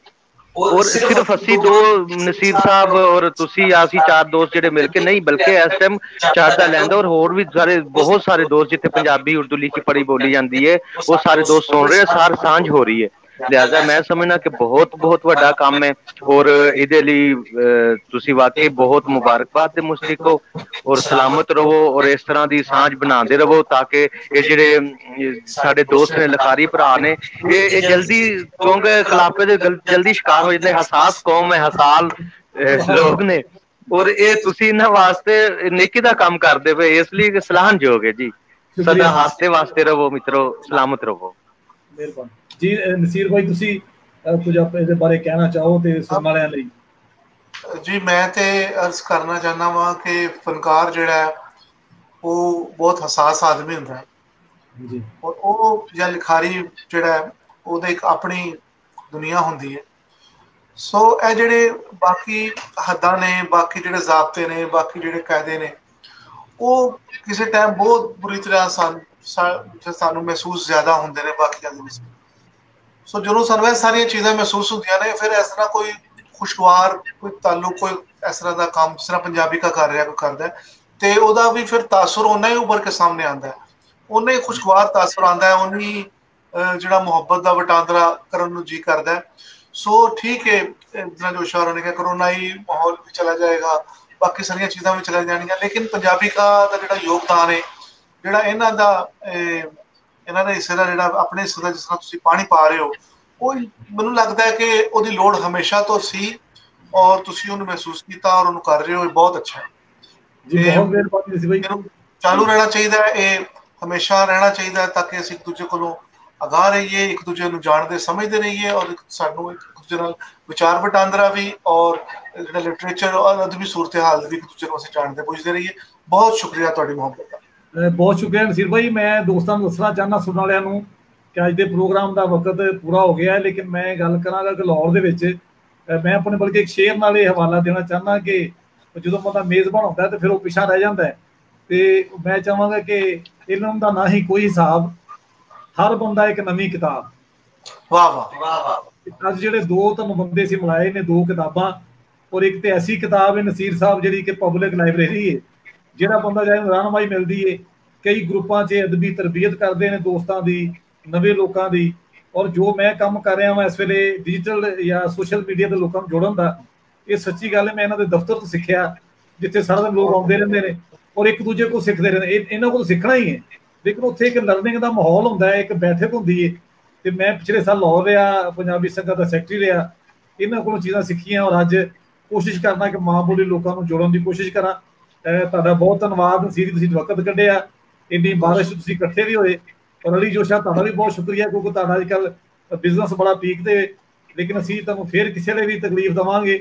ਔਰ ਸਿਰਫ ਅਸੀਂ ਦੋ ਨਸੀਰ ਸਾਹਿਬ ਔਰ ਤੁਸੀਂ ਅਸੀਂ ਚਾਰ ਦੋਸਤ ਜਿਹੜੇ ਮਿਲ ਕੇ ਨਹੀਂ, ਬਲਕਿ ਇਸ ਟਾਈਮ ਚਾਰ ਦਾ ਲੈਂਦਾ ਔਰ ਹੋਰ ਵੀ ਸਾਰੇ ਬਹੁਤ ਸਾਰੇ ਦੋਸਤ ਜਿੱਥੇ ਪੰਜਾਬੀ ਉਰਦੂ ਲਿਖੀ ਪੜ੍ਹੀ ਬੋਲੀ ਜਾਂਦੀ ਹੈ ਉਹ ਸਾਰੇ ਦੋਸਤ ਸੁਣ ਰਹੇ, ਸਾਰ ਸਾਂਝ ਹੋ ਰਹੀ ਹੈ। ਲਿਹਾਜ਼ਾ ਮੈਂ ਸਮਝਣਾ ਕਿ ਬਹੁਤ ਵੱਡਾ ਕੰਮ ਹੈ। ਔਰ ਇਹਦੇ ਲਈ ਤੁਸੀਂ ਵਾਕਈ ਬਹੁਤ ਮੁਬਾਰਕਬਾਦ ਦੇ ਮੁਸਤਹਿਕ ਹੋ ਔਰ ਸਲਾਮਤ ਰਹੋ ਔਰ ਇਸ ਤਰ੍ਹਾਂ ਦੀ ਸਾਂਝ ਬਣਾਉਂਦੇ ਰਹੋ ਤਾਂ ਕਿ ਇਹ ਜਿਹੜੇ ਸਾਡੇ ਦੋਸਤ ਨੇ ਲਿਖਾਰੀ ਭਰਾ ਨੇ ਇਹ ਜਲਦੀ, ਕਿਉਂਕਿ ਖਿਲਾਫੇ ਦੇ ਜਲਦੀ ਸ਼ਿਕਾਰ ਹੋ ਜਾਂਦੇ। ਹਸਾਸ ਕੌਮ ਹੈ, ਹਸਾਲ ਲੋਕ ਨੇ, ਔਰ ਇਹ ਤੁਸੀਂ ਇਹਨਾਂ ਵਾਸਤੇ ਨੇਕੀ ਦਾ ਕੰਮ ਕਰਦੇ ਪਏ, ਇਸ ਲਈ ਸਲਾਹਨਯੋਗ ਹੈ ਜੀ। ਸਦਾ ਹਾਸਤੇ ਵਾਸਤੇ ਰਹੋ ਮਿੱਤਰੋ, ਸਲਾਮਤ ਰਹੋ। ਮਿਹਰਬਾਨੀ ਜੀ। ਨਸੀਰ ਭਾਈ ਤੁਸੀਂ ਕੁਝ ਇਹਦੇ ਬਾਰੇ ਕਹਿਣਾ ਚਾਹੋ ਤੇ ਸੁਣਨ ਵਾਲਿਆਂ ਲਈ। ਜੀ ਮੈਂ ਤੇ ਅਰਜ਼ ਕਰਨਾ ਚਾਹੁੰਦਾ ਵਾਂ ਕਿ ਫਨਕਾਰ ਜਿਹੜਾ ਉਹ ਬਹੁਤ ਹਸਾਸ ਆਦਮੀ ਹੁੰਦਾ ਹੈ ਜੀ, ਔਰ ਉਹ ਜਾਂ ਲਿਖਾਰੀ ਜਿਹੜਾ ਉਹਦੇ ਇੱਕ ਆਪਣੀ ਦੁਨੀਆ ਹੁੰਦੀ ਹੈ। ਸੋ ਇਹ ਜਿਹੜੇ ਬਾਕੀ ਹੱਦਾਂ ਨੇ, ਬਾਕੀ ਜਿਹੜੇ ਜ਼ਾਬਤੇ ਨੇ, ਬਾਕੀ ਜਿਹੜੇ ਕਾਇਦੇ ਨੇ, ਉਹ ਕਿਸੇ ਟਾਈਮ ਬਹੁਤ ਬੁਰੀ ਤਰ੍ਹਾਂ ਸਾਨੂੰ ਮਹਿਸੂਸ ਜ਼ਿਆਦਾ ਹੁੰਦੇ ਨੇ ਬਾਕੀਆਂ ਦੇ ਵਿੱਚ। ਸੋ ਜਦੋਂ ਸਾਨੂੰ ਇਹ ਸਾਰੀਆਂ ਚੀਜ਼ਾਂ ਮਹਿਸੂਸ ਹੁੰਦੀਆਂ ਨੇ, ਫਿਰ ਇਸ ਤਰ੍ਹਾਂ ਕੋਈ ਖੁਸ਼ਗਵਾਰ ਕੋਈ ਤਾਲੁਕ, ਕੋਈ ਇਸ ਤਰ੍ਹਾਂ ਦਾ ਕੰਮ ਜਿਸ ਤਰ੍ਹਾਂ ਪੰਜਾਬੀ ਕਾ ਕਰ ਰਿਹਾ ਕੋਈ ਕਰਦਾ, ਤੇ ਉਹਦਾ ਵੀ ਫਿਰ ਤਾਸੁਰ ਓਨਾ ਹੀ ਉੱਭਰ ਕੇ ਸਾਹਮਣੇ ਆਉਂਦਾ ਹੈ, ਓਨਾ ਹੀ ਖੁਸ਼ਗਵਾਰ ਤਾਸੁਰ ਆਉਂਦਾ ਹੈ, ਓਨੀ ਜਿਹੜਾ ਮੁਹੱਬਤ ਦਾ ਵਟਾਂਦਰਾ ਕਰਨ ਨੂੰ ਜੀ ਕਰਦਾ ਹੈ। ਸੋ ਠੀਕ ਹੈ, ਜਿੱਦਾਂ ਜੋ ਸ਼ਾਇਰਾਂ ਨੇ ਕਿਹਾ ਕਰੋਨਾਈ ਮਾਹੌਲ ਵੀ ਚਲਾ ਜਾਏਗਾ, ਬਾਕੀ ਸਾਰੀਆਂ ਚੀਜ਼ਾਂ ਵੀ ਚਲਾ ਜਾਣਗੀਆਂ, ਲੇਕਿਨ ਪੰਜਾਬੀ ਕਾ ਦਾ ਜਿਹੜਾ ਯੋਗਦਾਨ ਹੈ, ਜਿਹੜਾ ਇਹਨਾਂ ਦੇ ਹਿੱਸੇ ਦਾ, ਜਿਹੜਾ ਆਪਣੇ ਹਿੱਸੇ ਦਾ ਜਿਸ ਤਰ੍ਹਾਂ ਤੁਸੀਂ ਪਾਣੀ ਪਾ ਰਹੇ ਹੋ, ਉਹ ਮੈਨੂੰ ਲੱਗਦਾ ਹੈ ਕਿ ਉਹਦੀ ਲੋੜ ਹਮੇਸ਼ਾ ਤੋਂ ਸੀ ਔਰ ਤੁਸੀਂ ਉਹਨੂੰ ਮਹਿਸੂਸ ਕੀਤਾ ਔਰ ਉਹਨੂੰ ਕਰ ਰਹੇ ਹੋ। ਇਹ ਬਹੁਤ ਅੱਛਾ ਹੈ ਜੀ, ਬਹੁਤ ਮਿਹਰਬਾਨੀ ਸੀ ਬਾਈ। ਚਾਲੂ ਰਹਿਣਾ ਚਾਹੀਦਾ ਹੈ, ਇਹ ਹਮੇਸ਼ਾ ਰਹਿਣਾ ਚਾਹੀਦਾ ਹੈ, ਤਾਂ ਕਿ ਅਸੀਂ ਇੱਕ ਦੂਜੇ ਕੋਲੋਂ ਅਗਾਹ ਰਹੀਏ, ਇੱਕ ਦੂਜੇ ਨੂੰ ਜਾਣਦੇ ਸਮਝਦੇ ਰਹੀਏ, ਔਰ ਸਾਨੂੰ ਇੱਕ ਦੂਜੇ ਨਾਲ ਵਿਚਾਰ ਵਟਾਂਦਰਾ ਵੀ ਔਰ ਜਿਹੜਾ ਲਿਟਰੇਚਰ ਔਰ ਅਦਬੀ ਸੂਰਤ ਹਾਲ ਵੀ ਇੱਕ ਦੂਜੇ ਨੂੰ ਅਸੀਂ ਜਾਣਦੇ ਪੁੱਛਦੇ ਰਹੀਏ। ਬਹੁਤ ਸ਼ੁਕਰੀਆ ਤੁਹਾਡੀ ਮੁਹੱਬਤ ਦਾ। ਬਹੁਤ ਸ਼ੁਕਰੀਆ ਨਸੀਰ ਭਾਈ। ਮੈਂ ਦੋਸਤਾਂ ਨੂੰ ਦੱਸਣਾ ਚਾਹੁੰਦਾ ਸੁਣਨ ਵਾਲਿਆਂ ਨੂੰ ਕਿ ਅੱਜ ਦੇ ਪ੍ਰੋਗਰਾਮ ਦਾ ਵਕਤ ਪੂਰਾ ਹੋ ਗਿਆ ਹੈ, ਲੇਕਿਨ ਮੈਂ ਗੱਲ ਕਰਾਂਗਾ ਕਿ ਲਾਹੌਰ ਦੇ ਵਿੱਚ ਮੈਂ ਆਪਣੇ ਬਲਕਿ ਇੱਕ ਸ਼ੇਰ ਨਾਲ ਇਹ ਹਵਾਲਾ ਦੇਣਾ ਚਾਹੁੰਦਾ ਕਿ ਜਦੋਂ ਬੰਦਾ ਮੇਜ਼ਬਾਨ ਹੁੰਦਾ ਤੇ ਫਿਰ ਉਹ ਪਿਛਾ ਰਹਿ ਜਾਂਦਾ ਹੈ, ਤੇ ਮੈਂ ਚਾਹਾਂਗਾ ਕਿ ਇਲਮ ਦਾ ਨਾ ਹੀ ਕੋਈ ਹਿਸਾਬ, ਹਰ ਬੰਦਾ ਇੱਕ ਨਵੀਂ ਕਿਤਾਬ। ਵਾਹ ਵਾਹ ਵਾਹ ਵਾਹ। ਅੱਜ ਜਿਹੜੇ ਦੋ ਤੁਹਾਨੂੰ ਬੰਦੇ ਸੀ ਮਿਲਾਏ ਨੇ, ਦੋ ਕਿਤਾਬਾਂ, ਔਰ ਇੱਕ ਤੇ ਐਸੀ ਕਿਤਾਬ ਹੈ ਨਸੀਰ ਸਾਹਿਬ ਜਿਹੜੀ ਕਿ ਪਬਲਿਕ ਲਾਇਬ੍ਰੇਰੀ ਹੈ, ਜਿਹੜਾ ਬੰਦਾ ਜਾਏ ਰਹਿਨੁਮਾਈ ਮਿਲਦੀ ਹੈ कई ग्रुपां 'ਚ अदबी तरबियत करते हैं दोस्तों की, नवे लोगों की। और जो मैं काम कर रहा वा इस वेले डिजिटल या सोशल मीडिया के लोगों जोड़न का, ये सच्ची गल है मैं इन्होंने दफ्तर तो सीखिया जिथे सारा दिन लोग आते रहते हैं और एक दूजे को सीखते रहते, इन्हों को सीखना ही है। लेकिन उत्थे एक लर्निंग का माहौल होंदा है, एक बैठक होंदी है। तो मैं पिछले साल लाहौर रहा, पंजाबी संघ का सैकटरी रहा, इन्हों को चीज़ां सीखियां और अज कोशिश करना कि माँ बोली लोगों को जोड़न की कोशिश करा। तुहाडा बहुत धन्यवाद नसीर, तुसीं वक्त कढ़िया, इन्नी बारिश तुसीं इकट्ठे भी होए। और अली जोशा तुहाडा भी बहुत शुक्रिया क्योंकि तुहाडा अजकल बिजनेस बड़ा पीक ते, लेकिन असीं तुहानूं फिर किसी ने भी तकलीफ देवांगे।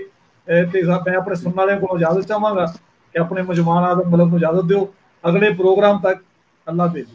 ते मैं अपने सुनने वालों को इजाजत चाहांगा कि अपने मेजमान आदम मलिक को इजाजत दो। अगले प्रोग्राम तक अल्लाह हाफिज़।